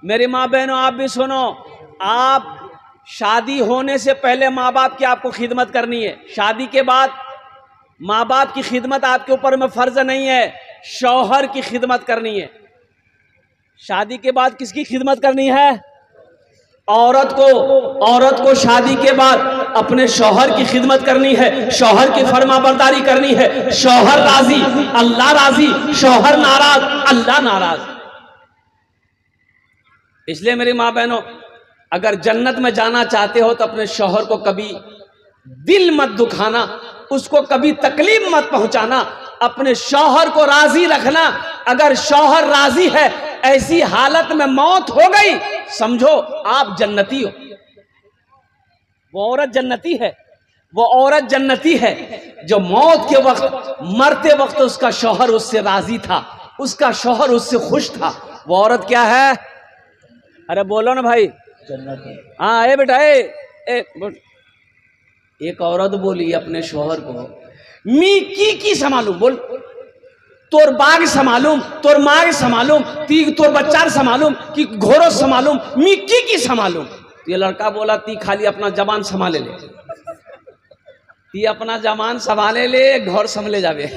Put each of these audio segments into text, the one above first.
मेरी माँ बहनों आप भी सुनो, आप शादी होने से पहले माँ बाप की आपको खिदमत करनी है। शादी के बाद माँ बाप की खिदमत आपके ऊपर में फर्ज नहीं है, शौहर की खिदमत करनी है। शादी के बाद किसकी खिदमत करनी है? औरत को शादी के बाद अपने शौहर की खिदमत करनी है, शौहर की फरमाबरदारी करनी है। शौहर राजी अल्लाह राजी, शौहर नाराज अल्लाह नाराज। इसलिए मेरी माँ बहनों, अगर जन्नत में जाना चाहते हो तो अपने शौहर को कभी दिल मत दुखाना, उसको कभी तकलीफ मत पहुंचाना, अपने शौहर को राजी रखना। अगर शौहर राजी है, ऐसी हालत में मौत हो गई, समझो आप जन्नती हो। वो औरत जन्नती है, वो औरत जन्नती है जो मौत के वक्त, मरते वक्त उसका शौहर उससे राजी था, उसका शौहर उससे खुश था। वो औरत क्या है? अरे बोलो ना भाई, जन्नत। हाँ ए बेटा एक औरत बोली अपने शौहर को, मी की संभालूं, बोल तोर बाग संभालूं, तोर माग संभालूं, तोर बच्चा संभालूं कि घोड़ो संभालूं, मी की संभालूं। ये लड़का बोला ती खाली अपना जबान संभाले ले, ती अपना जबान संभाले ले, घर संभले जावे।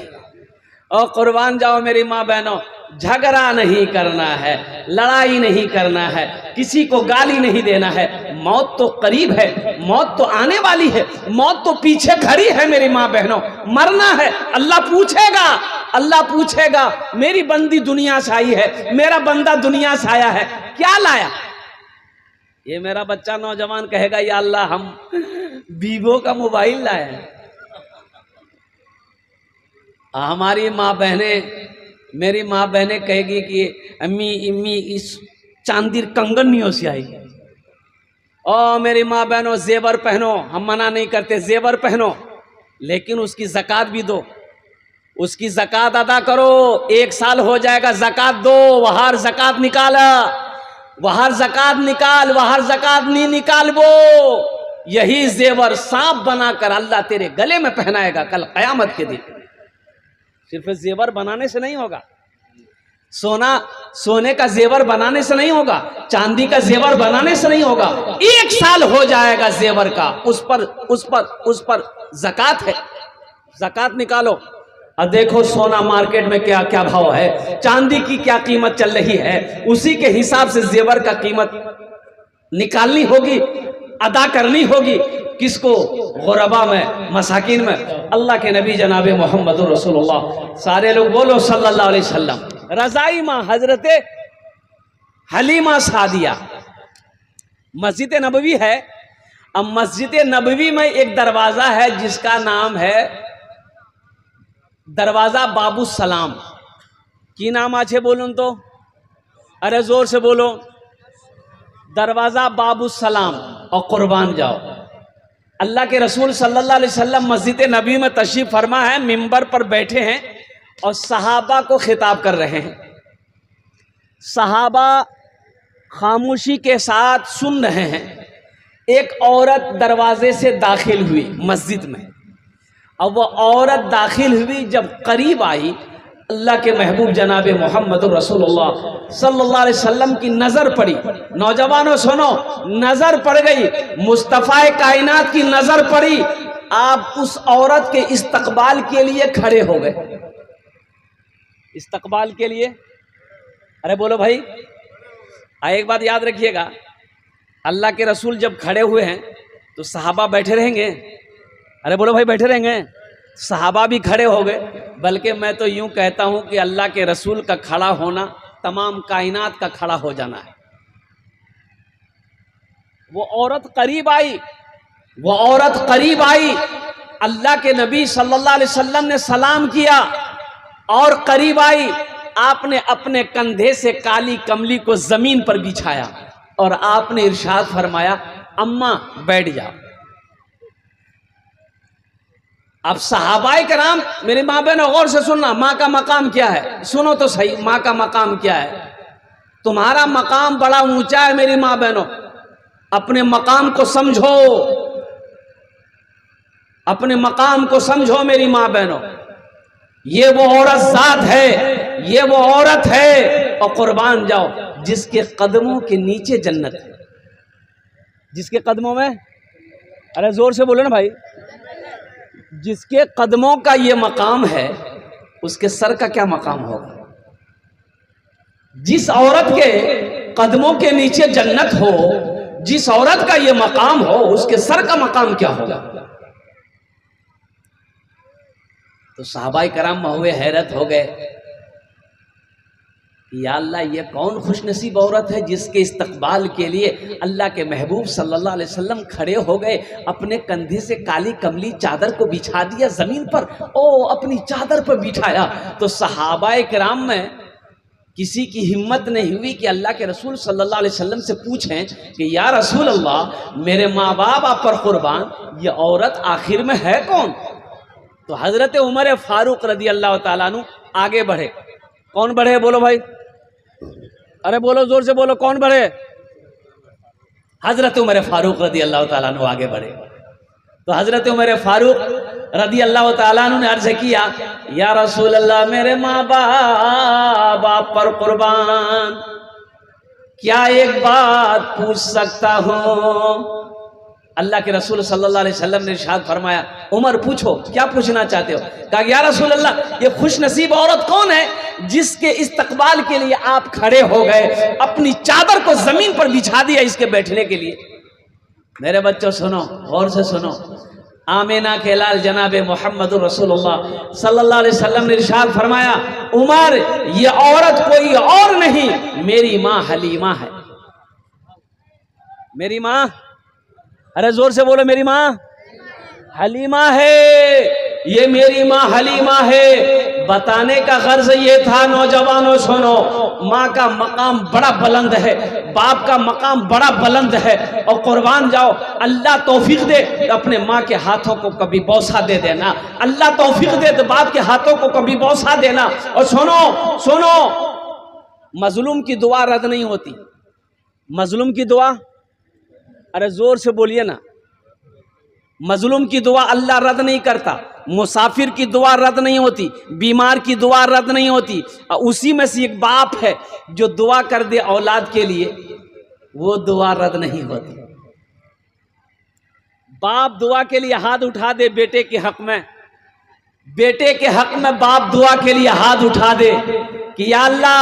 और कुर्बान जाओ मेरी माँ बहनों, झगड़ा नहीं करना है, लड़ाई नहीं करना है, किसी को गाली नहीं देना है। मौत तो करीब है, मौत तो आने वाली है, मौत तो पीछे खड़ी है मेरी माँ बहनों। मरना है, अल्लाह पूछेगा, अल्लाह पूछेगा मेरी बंदी दुनिया से आई है, मेरा बंदा दुनिया से आया है, क्या लाया? ये मेरा बच्चा नौजवान कहेगा या अल्लाह हम वीवो का मोबाइल लाए। हमारी माँ बहनें, मेरी माँ बहनें कहेगी कि अम्मी इम्मी इस चांदी कंगन नहीं से आई। ओ मेरी माँ बहनों, जेवर पहनो, हम मना नहीं करते, जेवर पहनो, लेकिन उसकी ज़कात भी दो, उसकी ज़कात अदा करो। 1 साल हो जाएगा, ज़कात दो, वहार ज़कात निकाला, वहार ज़कात निकाल, वहार ज़कात नहीं निकाल, वो यही जेवर सांप बनाकर अल्लाह तेरे गले में पहनाएगा कल क़यामत के दिन। सिर्फ जेवर बनाने से नहीं होगा, सोने का जेवर बनाने से नहीं होगा, चांदी का जेवर बनाने से नहीं होगा। 1 साल हो जाएगा जेवर का, उस पर ज़कात है, ज़कात निकालो। और देखो सोना मार्केट में क्या क्या भाव है, चांदी की क्या कीमत चल रही है, उसी के हिसाब से जेवर का कीमत निकालनी होगी, अदा करनी होगी। किसको? गुरबा में, मसाकिन में। अल्लाह के नबी जनाबे मोहम्मद रसूलुल्लाह, सारे लोग बोलो सल्लल्लाहु अलैहि वसल्लम। रज़ाई माँ हजरत हलीमा सादिया, मस्जिद नबवी है। अब मस्जिद नबवी में एक दरवाजा है जिसका नाम है दरवाजा बाबू सलाम। की नाम आछे बोलूं तो? अरे जोर से बोलो, दरवाजा बाबू सलाम। और कुर्बान जाओ, अल्लाह के रसूल सल्लल्लाहु अलैहि वसल्लम मस्जिद नबी में तशरीफ फरमा है, मिंबर पर बैठे हैं और सहाबा को खिताब कर रहे हैं। सहाबा खामोशी के साथ सुन रहे हैं। एक औरत दरवाजे से दाखिल हुई मस्जिद में, और वो औरत दाखिल हुई, जब करीब आई, अल्लाह के महबूब जनाबे मोहम्मद रसूलुल्लाह सल्लल्लाहु अलैहि वसल्लम की नजर पड़ी। नौजवानों सुनो, नजर पड़ गई, मुस्तफ़ा कायनात की नजर पड़ी। आप उस औरत के इस्तकबाल के लिए खड़े हो गए। इस्तकबाल के लिए, अरे बोलो भाई। एक बात याद रखिएगा, अल्लाह के रसूल जब खड़े हुए हैं तो सहाबा बैठे रहेंगे। अरे बोलो भाई, बैठे रहेंगे। सहाबा भी खड़े हो गए। बल्कि मैं तो यूं कहता हूं कि अल्लाह के रसूल का खड़ा होना तमाम कायनात का खड़ा हो जाना है। वो औरत करीब आई, वो औरत करीब आई, अल्लाह के नबी सल्लल्लाहु अलैहि वसल्लम ने सलाम किया और करीब आई। आपने अपने कंधे से काली कमली को जमीन पर बिछाया और आपने इरशाद फरमाया, अम्मा बैठ जाओ। अब सहाबाए कराम, मेरी माँ बहन गौर से सुनना, माँ का मकाम क्या है, सुनो तो सही, माँ का मकाम क्या है। तुम्हारा मकाम बड़ा ऊंचा है मेरी माँ बहनों, अपने मकाम को समझो, अपने मकाम को समझो मेरी माँ बहनों। ये वो औरत जात है, ये वो औरत है। और कुर्बान जाओ, जिसके कदमों के नीचे जन्नत है। जिसके कदमों में, अरे जोर से बोलो ना भाई, जिसके कदमों का ये मकाम है उसके सर का क्या मकाम होगा। जिस औरत के कदमों के नीचे जन्नत हो, जिस औरत का ये मकाम हो, उसके सर का मकाम क्या होगा। तो सहाबाए कराम हुए हैरत हो गए, या अल्लाह ये कौन खुशनसीब औरत है जिसके इस्तकबाल के लिए अल्लाह के महबूब सल्लल्लाहु अलैहि वसल्लम खड़े हो गए, अपने कंधे से काली कमली चादर को बिछा दिया जमीन पर, ओ अपनी चादर पर बिठाया। तो सहाबाए किराम में किसी की हिम्मत नहीं हुई कि अल्लाह के रसूल सल्लल्लाहु अलैहि वसल्लम से पूछें कि या रसूल अल्लाह, मेरे माँ बाप आप पर कुर्बान, ये औरत आखिर में है कौन। तो हजरत उमर फारूक रदी अल्लाह ताला अन्हु आगे बढ़े। कौन बढ़े बोलो भाई, अरे बोलो जोर से बोलो, कौन बढ़े। हजरत उमर फारूक रदी अल्लाह ताला अन्हु आगे बढ़े। तो हजरत उमर फारूक रदी अल्लाह ताला अन्हु ने अर्ज किया, या रसूल अल्लाह, मेरे माँ बाप आप पर कुर्बान, क्या एक बात पूछ सकता हूँ। अल्लाह के रसूल सल्लल्लाहु अलैहि वसल्लम ने इरशाद फरमाया, उमर पूछो, क्या पूछना चाहते हो। कहा या रसूल अल्लाह, ये खुश नसीब औरत कौन है जिसके इस्तकबाल के लिए आप खड़े हो गए, अपनी चादर को जमीन पर बिछा दिया इसके बैठने के लिए। मेरे बच्चों सुनो, गौर से सुनो, आमीना के लाल जनाबे मोहम्मद रसूलुल्लाह सल्लल्लाहु अलैहि वसल्लम ने इरशाद फरमाया, उमर ये औरत कोई और नहीं, मेरी माँ हलीमा है। मेरी माँ, अरे जोर से बोलो, मेरी माँ हलीमा है, ये मेरी माँ हलीमा है। बताने का गर्ज ये था, नौजवानों सुनो, माँ का मकाम बड़ा बुलंद है, बाप का मकाम बड़ा बुलंद है, और कुर्बान जाओ, अल्लाह तौफीक दे तो अपने माँ के हाथों को कभी बौसा दे देना, अल्लाह तौफीक दे तो बाप के हाथों को कभी बौसा देना। और सुनो सुनो, मजलूम की दुआ रद्द नहीं होती। मजलूम की दुआ, अरे जोर से बोलिए ना, मजलूम की दुआ अल्लाह रद्द नहीं करता। मुसाफिर की दुआ रद्द नहीं होती, बीमार की दुआ रद्द नहीं होती। उसी में से एक बाप है जो दुआ कर दे औलाद के लिए, वो दुआ रद्द नहीं होती। बाप दुआ के लिए हाथ उठा दे बेटे के हक में, बेटे के हक में बाप दुआ के लिए हाथ उठा दे कि या अल्लाह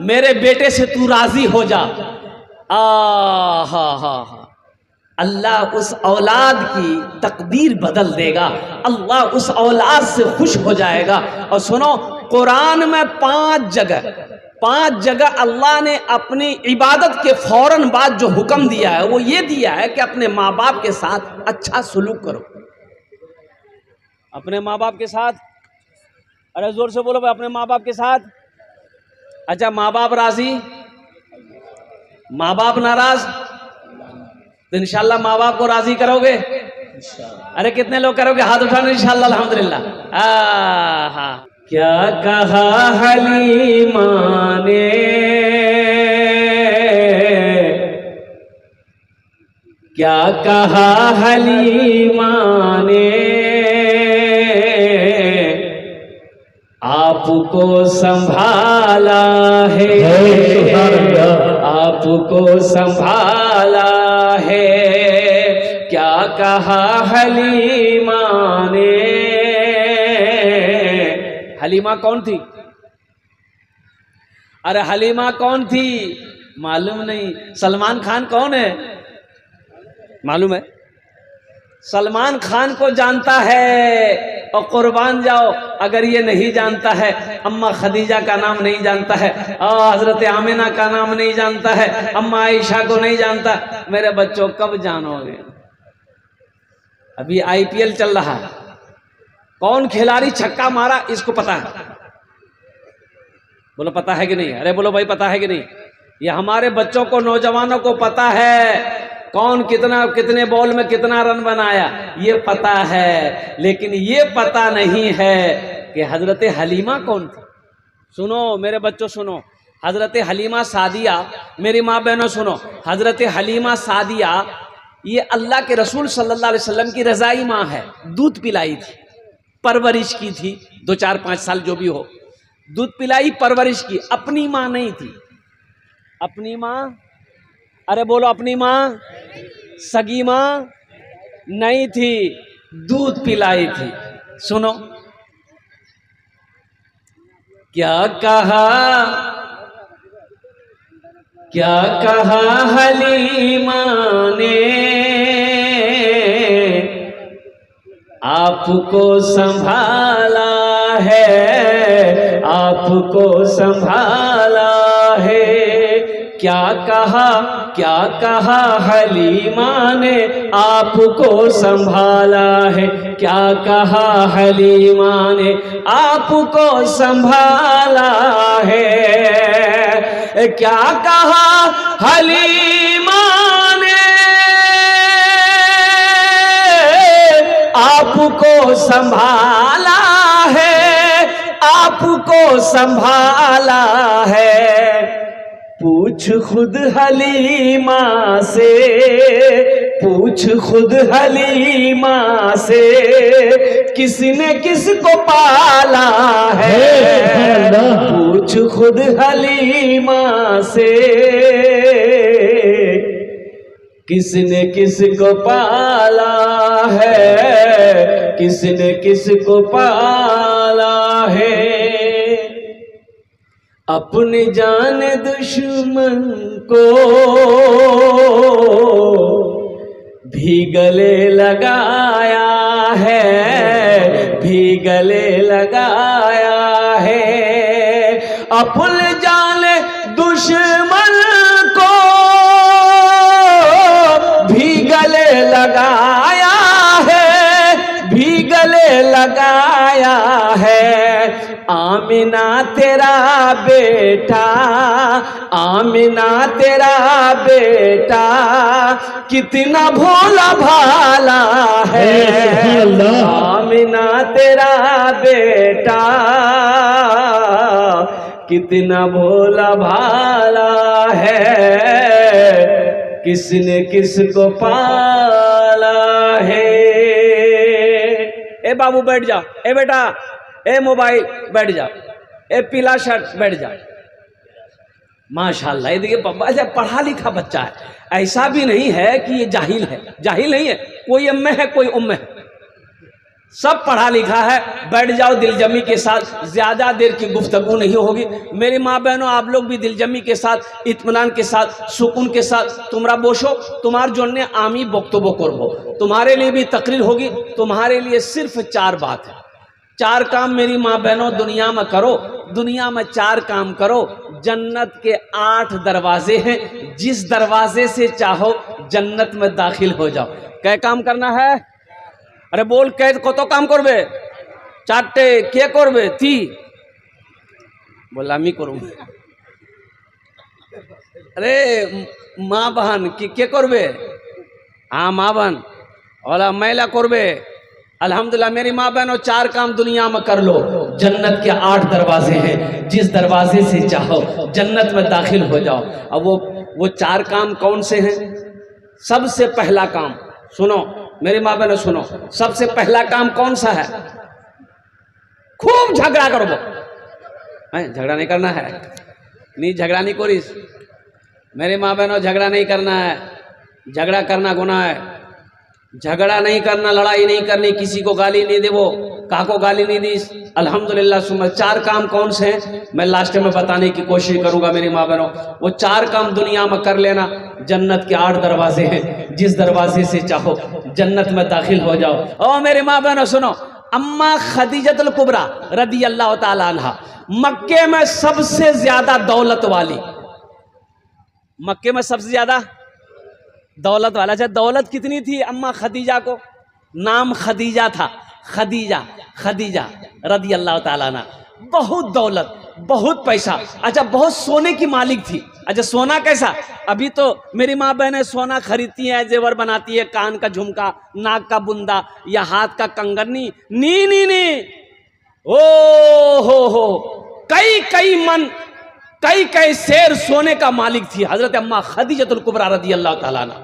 मेरे बेटे से तू राजी हो जा। हा, अल्लाह उस औलाद की तकदीर बदल देगा, अल्लाह उस औलाद से खुश हो जाएगा। और सुनो, कुरान में 5 जगह अल्लाह ने अपनी इबादत के फौरन बाद जो हुक्म दिया है वो ये दिया है कि अपने माँ बाप के साथ अच्छा सलूक करो। अपने माँ बाप के साथ, अरे जोर से बोलो भाई, अपने माँ बाप के साथ। अच्छा, माँ बाप राजी, माँ बाप नाराज, तो इंशाल्लाह माँ बाप को राजी करोगे। अरे कितने लोग करोगे, हाथ उठाना इंशाल्लाह, अल्हम्दुलिल्लाह। हाँ, क्या कहा हलीमा ने, क्या कहा हलीमा ने, आपको संभाला है, आपको संभाला है। क्या कहा हलीमा ने। हलीमा कौन थी? अरे हलीमा कौन थी मालूम नहीं। सलमान खान कौन है मालूम है? सलमान खान को जानता है, और कुर्बान जाओ अगर ये नहीं जानता है, अम्मा खदीजा का नाम नहीं जानता है, हजरत आमिना का नाम नहीं जानता है, अम्मा आयशा को नहीं जानता, मेरे बच्चों कब जानोगे? अभी आईपीएल चल रहा है, कौन खिलाड़ी छक्का मारा इसको पता है? बोलो पता है कि नहीं? अरे बोलो भाई पता है कि नहीं? ये हमारे बच्चों को, नौजवानों को पता है कौन कितने बॉल में कितना रन बनाया, ये पता है। लेकिन ये पता नहीं है कि हजरत हलीमा कौन थी। सुनो मेरे बच्चों सुनो, हजरत हलीमा सादिया, मेरी माँ बहनों सुनो, हजरत हलीमा सादिया ये अल्लाह के रसूल सल्लल्लाहु अलैहि वसल्लम की रजाई माँ है। दूध पिलाई थी, परवरिश की थी, 2-4-5 साल जो भी हो, दूध पिलाई परवरिश की, अपनी माँ नहीं थी। अपनी माँ, अरे बोलो अपनी माँ, सगी माँ नहीं थी, दूध पिलाई थी। सुनो क्या कहा हलीमा ने, आपको संभाला है, आपको संभाला है। क्या कहा हलीमा ने, आपको संभाला है। क्या कहा हलीमा ने, आपको संभाला है। क्या कहा हलीमा ने, आपको संभाला है, आपको संभाला है। पूछ खुद हलीमा से, पूछ खुद हलीमा से, किसने किसको पाला है। पूछ खुद हलीमा से, किसने किसको पाला है, किसने किसको पाला है। अपने जान दुश्मन को भी गले लगाया है, भी गले लगाया है। अपने जान दुश्मन को भी गले लगाया है, भी गले लगाया है। आमिना तेरा बेटा, आमिना तेरा बेटा, कितना भोला भाला है। आमिना तेरा बेटा, कितना भोला भाला है। किसने किसको पाला है। ए बाबू बैठ जा, ए बेटा, ए मोबाइल बैठ जा, ए पीला शर्ट बैठ जा। माशाल्लाह, ये देखिए पप्पा जब पढ़ा लिखा बच्चा है, ऐसा भी नहीं है कि ये जाहिल है, जाहिल नहीं है। कोई अम्मे है, कोई उम्मे है, सब पढ़ा लिखा है। बैठ जाओ दिलजमी के साथ, ज्यादा देर की गुफ्तगू नहीं होगी। मेरी माँ बहनों, आप लोग भी दिलजमी के साथ, इत्मीनान के साथ, सुकून के साथ तुमरा बोशो। तुम्हार जोड़ने आमी बक्तबो करबो, तुम्हारे लिए भी तकरीर होगी। तुम्हारे लिए सिर्फ 4 बात है, 4 काम मेरी माँ बहनों दुनिया में करो। दुनिया में 4 काम करो। जन्नत के 8 दरवाजे हैं, जिस दरवाजे से चाहो जन्नत में दाखिल हो जाओ। क्या काम करना है? अरे बोल, कैद कत काम करबे? 4टे के करबे? ती बोल आमी करूँ। अरे माँ बहन के करबे? हाँ माँ बहन ओला मैला करबे। अल्हम्दुलिल्लाह मेरी माँ बहनों, 4 काम दुनिया में कर लो। जन्नत के 8 दरवाजे हैं, जिस दरवाजे से चाहो जन्नत में दाखिल हो जाओ। अब वो 4 काम कौन से हैं? सबसे पहला काम सुनो मेरी माँ बहनों, सुनो। सबसे पहला काम कौन सा है? खूब झगड़ा करो। झगड़ा नहीं करना है, नहीं झगड़ा नहीं करिस मेरी माँ बहनों, झगड़ा नहीं करना है। झगड़ा करना गुनाह है। झगड़ा नहीं करना, लड़ाई नहीं करनी, किसी को गाली नहीं देवो, काको गाली नहीं दी। अल्हम्दुलिल्लाह। सुमर 4 काम कौन से हैं मैं लास्ट में बताने की कोशिश करूंगा मेरी माँ बहनों। वो 4 काम दुनिया में कर लेना। जन्नत के 8 दरवाजे हैं, जिस दरवाजे से चाहो जन्नत में दाखिल हो जाओ। ओ मेरी माँ बहनों सुनो, अम्मा खदीजतुल कुबरा रदी अल्लाह ताला अन्हा, मक्के में सबसे ज्यादा दौलत वाली, मक्के में सबसे ज्यादा दौलत वाला। अच्छा दौलत कितनी थी अम्मा खदीजा को? नाम खदीजा था, खदीजा, खदीजा रदी अल्लाह ताला अन्हा। बहुत दौलत, बहुत पैसा। अच्छा बहुत सोने की मालिक थी। अच्छा सोना कैसा? अभी तो मेरी माँ बहनें सोना खरीदती हैं, जेवर बनाती है, कान का झुमका, नाक का बुंदा या हाथ का कंगन। नी नी नी, ओ हो कई मन, कई शेर सोने का मालिक थी हजरत अम्मा खदीजतुल कुबरा रदी अल्लाह ताला अन्हा।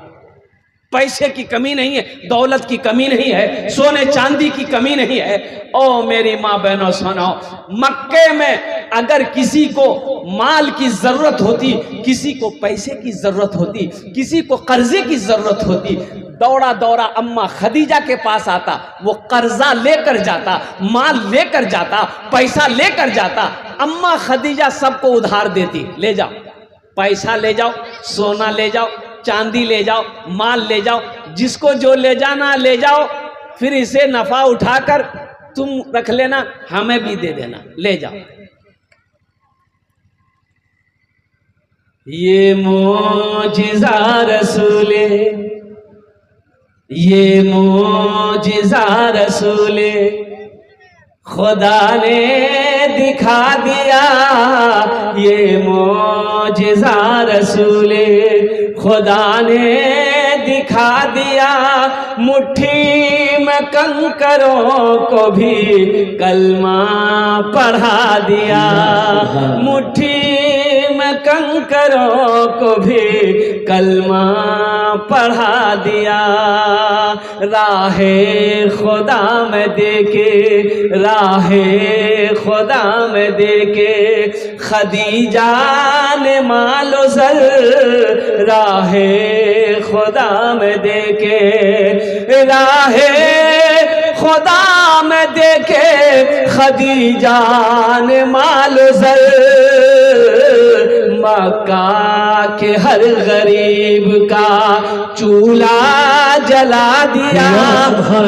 पैसे की कमी नहीं है, दौलत की कमी नहीं है, सोने चांदी की कमी नहीं है। ओ मेरी माँ बहनों सुनो, मक्के में अगर किसी को माल की जरूरत होती, किसी को पैसे की जरूरत होती, किसी को कर्जे की जरूरत होती, दौड़ा दौड़ा अम्मा खदीजा के पास आता, वो कर्जा लेकर जाता, माल लेकर जाता, पैसा लेकर जाता। अम्मा खदीजा सबको उधार देती, ले जाओ पैसा, ले जाओ सोना, ले जाओ चांदी, ले जाओ माल, ले जाओ, जिसको जो ले जाना ले जाओ, फिर इसे नफा उठाकर तुम रख लेना, हमें भी दे देना, ले जाओ। ये मोजिज़ा रसूले, ये मोजिज़ा रसूले खुदा ने दिखा दिया, ये मोजिज़ा रसूले खुदा ने दिखा दिया। मुट्ठी में कंकरों को भी कलमा पढ़ा दिया, मुट्ठी में कंकरों को भी कलमा पढ़ा दिया। राहे खुदा में देके, राहे खुदा में देके खदीजा ने मालो सर, राहे खुदा में देके, राहे खुदा में देके खदीजा ने मालो सर। मक्का के हर गरीब का चूल्हा जला दिया,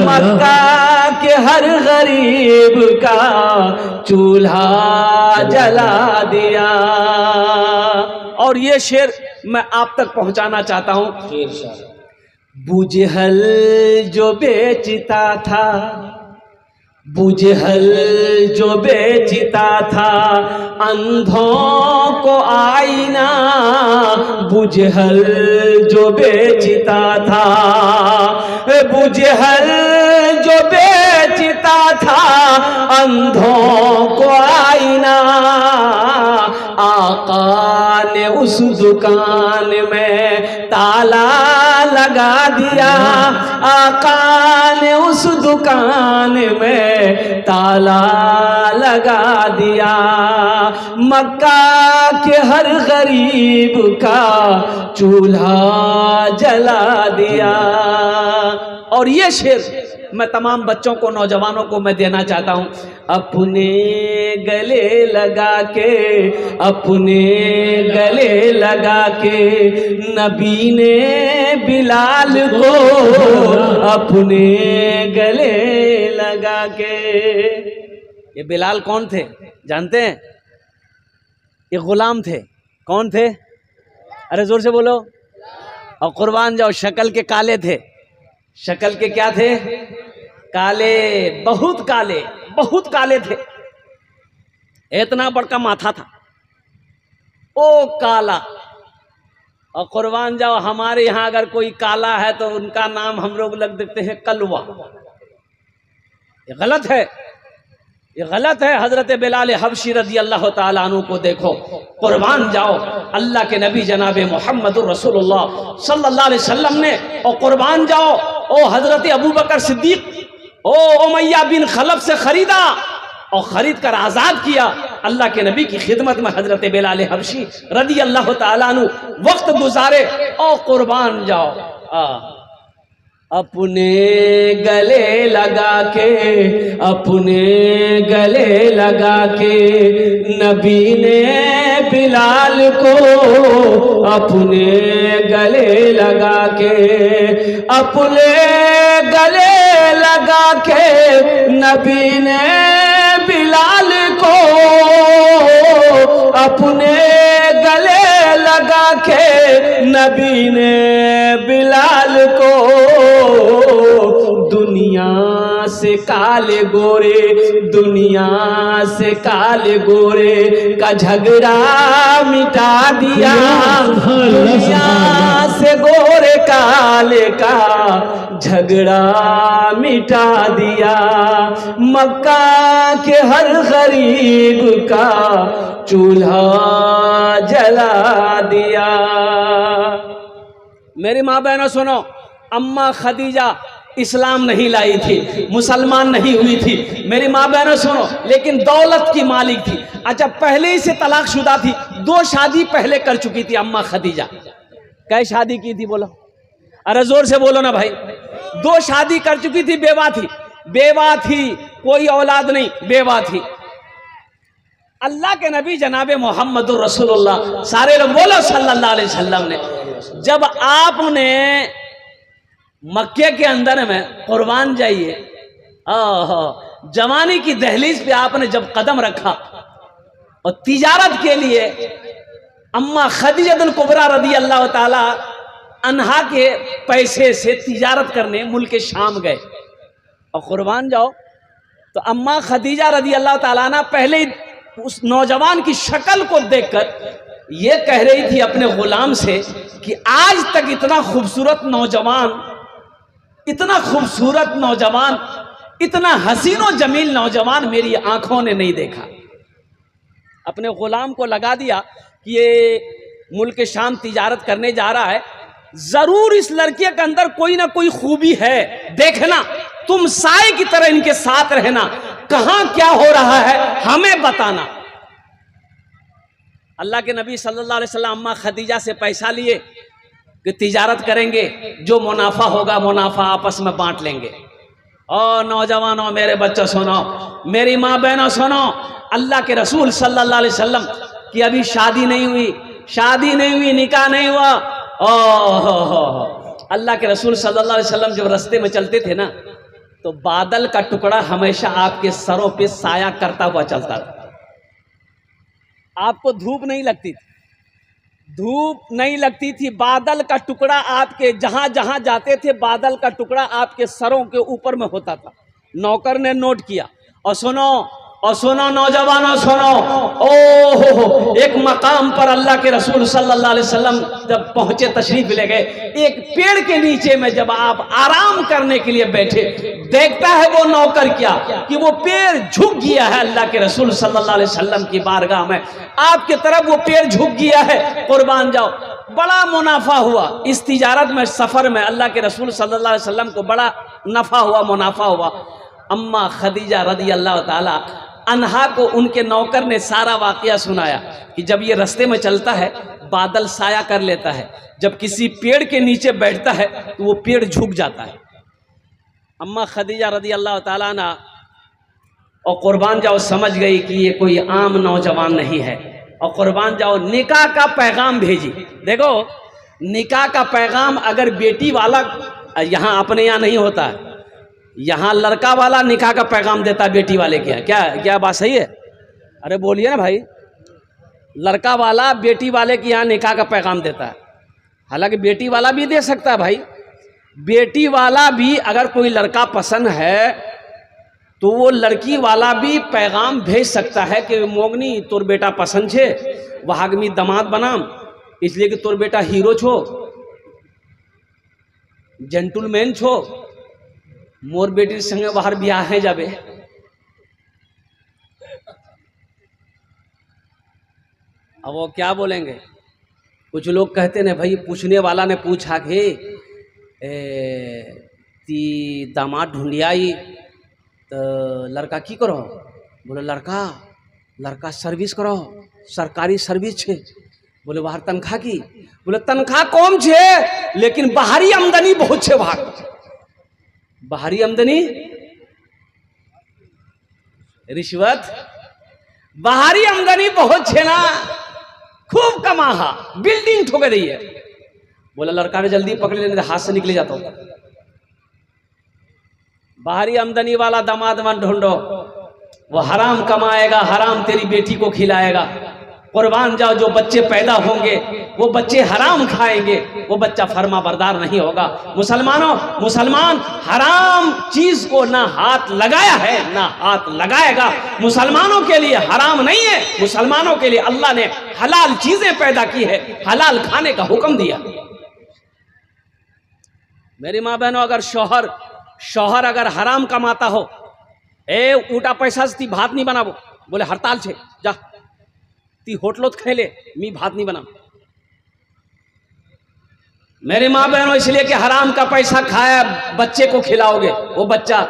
मक्का के हर गरीब का चूल्हा जला दिया। और ये शेर मैं आप तक पहुंचाना चाहता हूं। बुजहल जो बेचता था, बुजहल जो बेचता था अंधों को आईना, बुजहल जो बेचता था, बुजहल जो बेचता था अंधों को आईना। आका ने उस दुकान में ताला लगा दिया, आका ने उस दुकान में ताला लगा दिया। मक्का के हर गरीब का चूल्हा जला दिया। और ये शेर मैं तमाम बच्चों को, नौजवानों को मैं देना चाहता हूँ। अपने गले लगा के, अपने गले लगा के नबी ने बिलाल को, अपने गले लगा के। ये बिलाल कौन थे जानते हैं? ये गुलाम थे। कौन थे? अरे जोर से बोलो। और कुर्बान जाओ, शक्ल के काले थे, शक्ल के क्या थे? काले, बहुत काले, बहुत काले थे। इतना बड़का माथा था, ओ काला। और कुर्बान जाओ, हमारे यहाँ अगर कोई काला है तो उनका नाम हम लोग लग देते हैं कलवा। ये गलत है, ये गलत है। हजरत बिलाल हबशी रजी अल्लाह ताला अन्हु को देखो, कुर्बान जाओ, अल्लाह के नबी जनाब मोहम्मद रसूलुल्लाह सल्लल्लाहु अलैहि वसल्लम ने, और कुर्बान जाओ ओ हजरत अबू बकर सिद्दीक, ओ उमैया बिन खलफ से खरीदा और खरीद कर आजाद किया। अल्लाह के नबी की खिदमत में हजरत बिलाल हबशी रदी अल्लाह ताला अन्हु वक्त गुजारे। और कुर्बान जाओ, अपने गले लगा के, अपने गले लगा के नबी ने बिलाल को, अपने गले लगा के, अपने गले लगा के नबी ने बिलाल को, अपने गले लगा के नबी ने बिलाल को। दुनिया से काले गोरे, दुनिया से काले गोरे का झगड़ा मिटा दिया, दुनिया से गोरे काले का झगड़ा मिटा दिया। मक्का के हर गरीब का चूल्हा जला दिया। मेरी माँ बहनों सुनो, अम्मा खदीजा इस्लाम नहीं लाई थी, मुसलमान नहीं हुई थी। मेरी माँ बहनों सुनो, लेकिन दौलत की मालिक थी। अच्छा, पहले ही से तलाकशुदा थी, 2 शादी पहले कर चुकी थी अम्मा खदीजा। कै शादी की थी बोलो, अरे जोर से बोलो ना भाई। 2 शादी कर चुकी थी, बेवा थी, बेवा थी, कोई औलाद नहीं, बेवा थी। अल्लाह के नबी जनाबे मोहम्मदुर रसूलुल्लाह सारे लोग बोलो सल्लल्लाहु अलैहि वसल्लम ने, जब आपने मक्के के अंदर में कुर्बान जाइए, जवानी की दहलीज पे आपने जब कदम रखा और तिजारत के लिए अम्मा खदीजतुल कुबरा रदी अल्लाह ताला अन्हा के पैसे से तिजारत करने मुल्क शाम गए और कुर्बान जाओ, तो अम्मा खदीजा रदी अल्लाह ताला ना पहले ही उस नौजवान की शक्ल को देखकर ये कह रही थी अपने गुलाम से कि आज तक इतना खूबसूरत नौजवान, इतना खूबसूरत नौजवान, इतना हसीनो जमील नौजवान मेरी आंखों ने नहीं देखा। अपने गुलाम को लगा दिया कि ये मुल्क शाम तिजारत करने जा रहा है, जरूर इस लड़के के अंदर कोई ना कोई खूबी है, देखना, तुम साए की तरह इनके साथ रहना, कहां क्या हो रहा है हमें बताना। अल्लाह के नबी सल्लल्लाहु अलैहि वसल्लम अम्मा खदीजा से पैसा लिए कि तिजारत करेंगे, जो मुनाफा होगा मुनाफा आपस में बांट लेंगे। और नौजवानों, मेरे बच्चों सुनो, मेरी माँ बहनों सुनो, अल्लाह के रसूल सल्लल्लाहु अलैहि वसल्लम की अभी शादी नहीं हुई, शादी नहीं हुई, निकाह नहीं हुआ। अल्लाह के रसूल सल्लल्लाहु अलैहि वसल्लम जब रास्ते में चलते थे ना, तो बादल का टुकड़ा हमेशा आपके सरों पे साया करता हुआ चलता था। आपको धूप नहीं लगती थी, धूप नहीं लगती थी, बादल का टुकड़ा आपके जहां जहां जाते थे, बादल का टुकड़ा आपके सरों के ऊपर में होता था। नौकर ने नोट किया। और सुनो नौजवानों सुनो, ओहो, एक मकाम पर अल्लाह के रसूल सल्लल्लाहु अलैहि वसल्लम जब पहुंचे, तशरीफ ले गए, एक पेड़ के नीचे में जब आप आराम करने के लिए बैठे, देखता है वो नौकर क्या कि वो पेड़ झुक गया है। अल्लाह के रसूल सल्लल्लाहु अलैहि वसल्लम की बारगाह में आपके तरफ वो पेड़ झुक गया है, कुर्बान जाओ। बड़ा मुनाफा हुआ इस तिजारत में, सफर में अल्लाह के रसूल सल्लल्लाहु अलैहि वसल्लम को बड़ा नफा हुआ, मुनाफा हुआ। अम्मा खदीजा रदी अल्लाह ताला अन्हा को उनके नौकर ने सारा वाकया सुनाया कि जब ये रास्ते में चलता है बादल साया कर लेता है, जब किसी पेड़ के नीचे बैठता है तो वो पेड़ झुक जाता है। अम्मा खदीजा रदी अल्लाह ताला ना और कुर्बान जाओ समझ गई कि ये कोई आम नौजवान नहीं है, और कुर्बान जाओ निकाह का पैगाम भेजी। देखो, निकाह का पैगाम अगर बेटी वाला, यहाँ अपने यहाँ नहीं होता है, यहाँ लड़का वाला निकाह का पैगाम देता है बेटी वाले के यहाँ। क्या बात सही है? अरे बोलिए ना भाई। लड़का वाला बेटी वाले के यहाँ निकाह का पैगाम देता है। हालांकि बेटी वाला भी दे सकता है भाई, बेटी वाला भी अगर कोई लड़का पसंद है तो वो लड़की वाला भी पैगाम भेज सकता है कि मोगनी तोर बेटा पसंद छे, वहागमी दामाद बनाम, इसलिए कि तोर बेटा हीरो छो, जेंटलमैन छो, मोर बेटी संगे बाहर ब्याह है जाबे। अब वो क्या बोलेंगे? कुछ लोग कहते ना भाई, पूछने वाला ने पूछा कि ती दामाद ढूंढियाई तो लड़का की करो? बोले लड़का सर्विस करो, सरकारी सर्विस छे। बोले बाहर तनख्वाह की? बोले तनख्वाह कम छे लेकिन बाहरी आमदनी बहुत छे। बाहरी आमदनी, रिश्वत, बाहरी आमदनी बहुत छे ना, खूब कमाहा, बिल्डिंग ठोके रही है। बोला लड़का ने जल्दी पकड़ लेने, हाथ से निकले जाता हूं। बाहरी आमदनी वाला दामाद मन ढूंढो, वो हराम कमाएगा, हराम तेरी बेटी को खिलाएगा। कुर्बान जाओ, जो बच्चे पैदा होंगे वो बच्चे हराम खाएंगे, वो बच्चा फर्मा बरदार नहीं होगा। मुसलमान हराम चीज को ना हाथ लगाया है ना हाथ लगाएगा। मुसलमानों के लिए हराम नहीं है, मुसलमानों के लिए अल्लाह ने हलाल चीजें पैदा की है, हलाल खाने का हुक्म दिया। मेरी माँ बहनों, अगर शौहर अगर हराम कमाता हो, ऊटा पैसा से ती भात नहीं बनाबो, बोले हड़ताल छे, जा ती होटलोत खेले, मी भात नहीं बना। मेरे माँ बहनों, इसलिए कि हराम का पैसा खाया बच्चे को खिलाओगे, वो बच्चा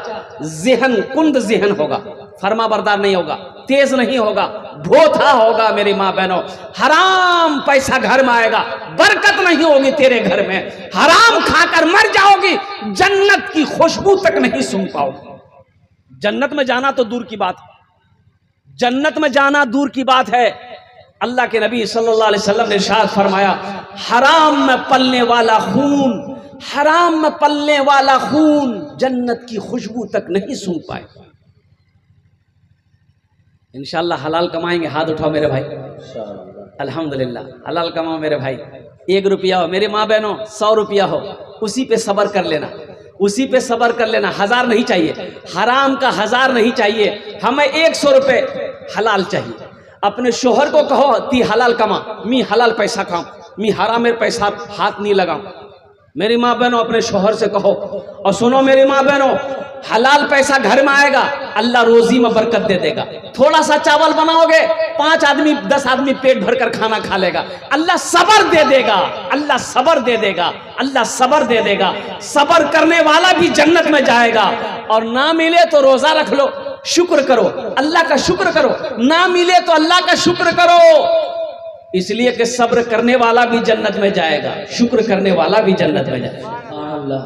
ज़हन कुंद ज़हन होगा, फरमा बरदार नहीं होगा, तेज नहीं होगा, भोथा होगा। मेरी माँ बहनों, हराम पैसा घर में आएगा, बरकत नहीं होगी तेरे घर में, हराम खाकर मर जाओगी, जन्नत की खुशबू तक नहीं सूंघ पाओगी। जन्नत में जाना तो दूर की बात, जन्नत में जाना दूर की बात है। अल्लाह के नबी सल्लल्लाहु अलैहि वसल्लम ने इरशाद फरमाया, हराम में पलने वाला खून, हराम में पलने वाला खून जन्नत की खुशबू तक नहीं सूंघ पाए। इंशाअल्लाह हलाल कमाएंगे, हाथ उठाओ मेरे भाई, अल्हम्दुलिल्लाह हलाल कमाओ मेरे भाई। 1 रुपया हो मेरे माँ बहनों, 100 रुपया हो, उसी पे सब्र कर लेना, उसी पे सब्र कर लेना। 1000 नहीं चाहिए, हराम का 1000 नहीं चाहिए, हमें 100 रुपये हलाल चाहिए। अपने शोहर को कहो ती हलाल कमा, मी हलाल पैसा खाऊं, मी हरामेर पैसा हाथ नहीं लगाऊं। मेरी माँ बहनों, अपने शोहर से कहो। और सुनो मेरी माँ बहनों, हलाल पैसा घर में आएगा, अल्लाह रोजी में बरकत दे देगा। थोड़ा सा चावल बनाओगे, 5 आदमी 10 आदमी पेट भरकर खाना खा लेगा। अल्लाह सब्र दे देगा, अल्लाह सब्र दे देगा, अल्लाह सब्र दे देगा। सब्र करने वाला भी जन्नत में जाएगा। और ना मिले तो रोजा रख लो, शुक्र करो, अल्लाह का शुक्र करो। ना मिले तो अल्लाह का शुक्र करो, इसलिए कि सब्र करने वाला भी जन्नत में जाएगा, शुक्र करने वाला भी जन्नत में जाएगा। अल्लाह,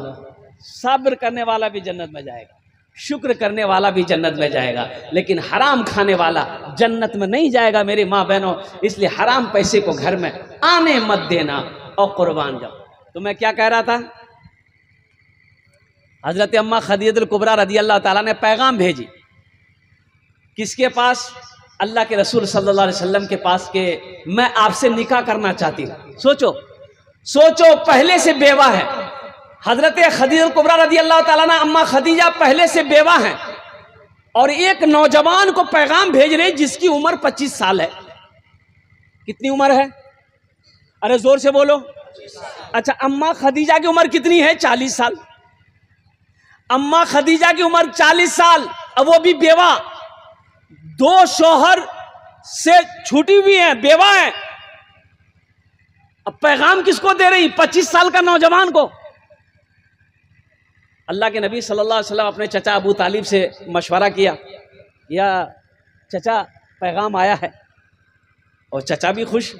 सब्र करने वाला भी जन्नत में जाएगा, शुक्र करने वाला भी जन्नत में जाएगा, लेकिन हराम खाने वाला जन्नत में नहीं जाएगा मेरी माँ बहनों। इसलिए हराम पैसे को घर में आने मत देना और कुर्बान जाओ। तो मैं क्या कह रहा था, हजरत अम्मा खदीजतुल कुबरा रदियल्लाहु ताला ने पैगाम भेजी किसके पास? अल्लाह के रसूल सल्लल्लाहु अलैहि वसल्लम के पास के मैं आपसे निकाह करना चाहती हूँ। सोचो सोचो, पहले से बेवा है। हजरत खदीजतुल कुबरा रदियल्लाहु ताला अन्हा अम्मा खदीजा पहले से बेवा हैं और एक नौजवान को पैगाम भेज रहे जिसकी उम्र 25 साल है। कितनी उम्र है? अरे जोर से बोलो। अच्छा, अम्मा खदीजा की उम्र कितनी है? 40 साल। अम्मा खदीजा की उम्र 40 साल, अब वो भी बेवा, 2 शौहर से छूटी हुई है, बेवा है। अब पैगाम किसको दे रही? 25 साल का नौजवान को। अल्लाह के नबी सल्लल्लाहु अलैहि वसल्लम अपने चचा अबू तालिब से मशवरा किया, या चचा पैगाम आया है। और चचा भी खुश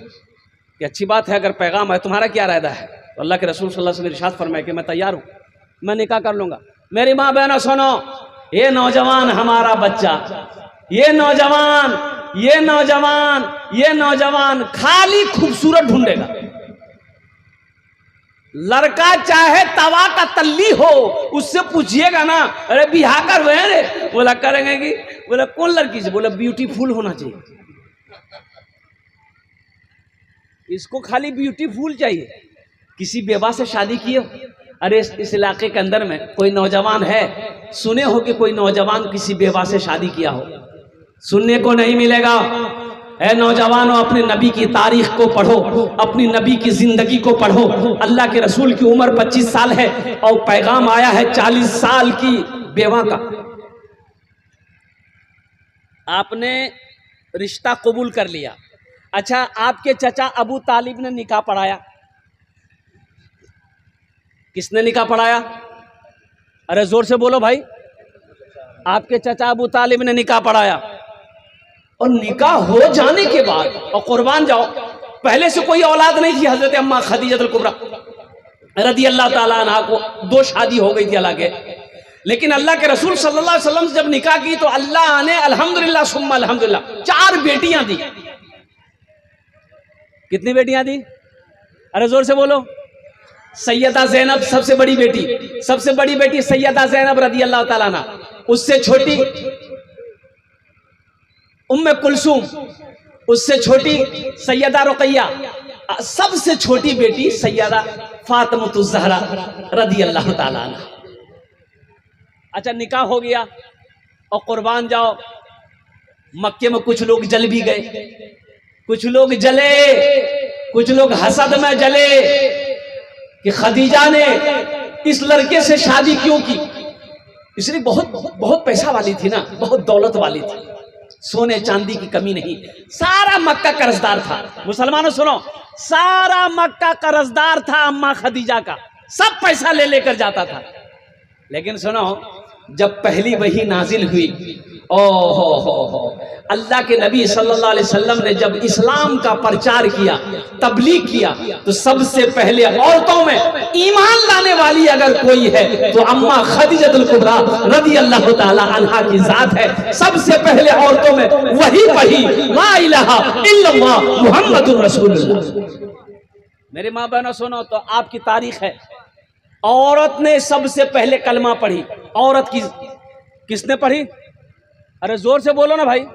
कि अच्छी बात है, अगर पैगाम है तुम्हारा क्या इरादा है? तो अल्लाह के रसूल सल्लल्लाहु अलैहि वसल्लम ने इरशाद फरमाया कि मैं तैयार हूँ, मैं निकाह कर लूँगा। मेरी माँ बहनों सुनो, ये नौजवान हमारा बच्चा, ये नौजवान ये नौजवान ये नौजवान खाली खूबसूरत ढूंढेगा। लड़का चाहे तवा का तल्ली हो, उससे पूछिएगा ना, अरे बिहार कर रहे हैं? बोला करेंगे कि, बोला कौन लड़की से? बोला ब्यूटीफुल होना चाहिए, इसको खाली ब्यूटीफुल चाहिए। किसी बेवा से शादी किए? अरे इस इलाके के अंदर में कोई नौजवान है, सुने हो कि कोई नौजवान किसी बेवा से शादी किया हो? सुनने को नहीं मिलेगा। ऐ नौजवानों, अपने नबी की तारीख को पढ़ो, अपनी नबी की जिंदगी को पढ़ो। अल्लाह के रसूल की उम्र 25 साल है और पैगाम आया है 40 साल की बेवा का। आपने रिश्ता कबूल कर लिया। अच्छा, आपके चचा अबू तालिब ने निकाह पढ़ाया। किसने निकाह पढ़ाया? अरे जोर से बोलो भाई। आपके चचा अबू तालिब ने निकाह पढ़ाया। और निकाह हो जाने के बाद, और कुर्बान जाओ, पहले से कोई औलाद नहीं थी हजरत अम्मा खदीजतुल कुबरा रदियल्लाहु ताला अन्हा को। 2 शादी हो गई थी अल्लाह के, लेकिन अल्लाह के रसूल सल्लल्लाहु अलैहि वसल्लम से जब निकाह की तो अल्लाह ने अल्हम्दुलिल्लाह सुम्मा अल्हम्दुलिल्लाह 4 बेटियां दी। कितनी बेटियां दी? अरे जोर से बोलो। सैयदा ज़ैनब सबसे बड़ी बेटी, सबसे बड़ी बेटी सैयदा ज़ैनब रदियल्लाहु ताला अन्हा। उससे छोटी उम्मे कुलसूम, उससे छोटी सैयदा रुकैया, सबसे छोटी बेटी सैयदा फातिमतुज़ ज़हरा रदियल्लाहु ताला अन्हा। अच्छा, निकाह हो गया और कुर्बान जाओ, मक्के में कुछ लोग जल भी गए, कुछ लोग जले, कुछ लोग हसद में जले कि खदीजा ने इस लड़के से शादी क्यों की। इसलिए बहुत पैसा वाली थी ना, बहुत दौलत वाली थी, सोने चांदी की कमी नहीं, सारा मक्का कर्जदार था। मुसलमानों सुनो, सारा मक्का कर्जदार था अम्मा खदीजा का, सब पैसा ले लेकर जाता था। लेकिन सुनो, जब पहली वही नाजिल हुई, ओ हो, अल्लाह के नबी सल्लल्लाहु अलैहि वसल्लम ने जब इस्लाम का प्रचार किया, तबलीग किया, तो सबसे पहले औरतों में ईमान लाने वाली अगर कोई है तो अम्मा खदीजतुल कुबरा रज़ी अल्लाह ताला अन्हा की जात है। सबसे पहले औरतों में वही पढ़ी, ला इलाहा इल्लल्लाह मुहम्मदुर रसूलुल्लाह। मेरे माँ बहनों सुनो, तो आपकी तारीख है, औरत ने सबसे पहले कलमा पढ़ी। औरत की किसने पढ़ी? अरे जोर से बोलो ना भाई।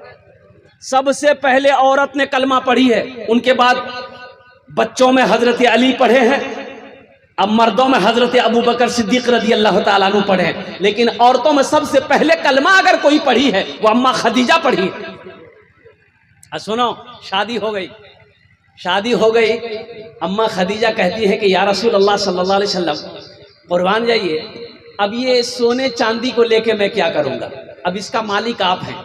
सबसे पहले औरत ने कलमा पढ़ी है। उनके बाद बच्चों में हजरत अली पढ़े हैं, अब मर्दों में हजरत अबू बकर सिद्दीक रज़ी अल्लाह ताला अन्हु पढ़े हैं। लेकिन औरतों में सबसे पहले कलमा अगर कोई पढ़ी है वो अम्मा खदीजा पढ़ी। सुनो, शादी हो गई, शादी हो गई। अम्मा खदीजा कहती है कि या रसूल अल्लाह सल्लल्लाहु अलैहि वसल्लम, कुर्बान जाइए, अब ये सोने चांदी को लेके मैं क्या करूंगा? अब इसका मालिक आप हैं,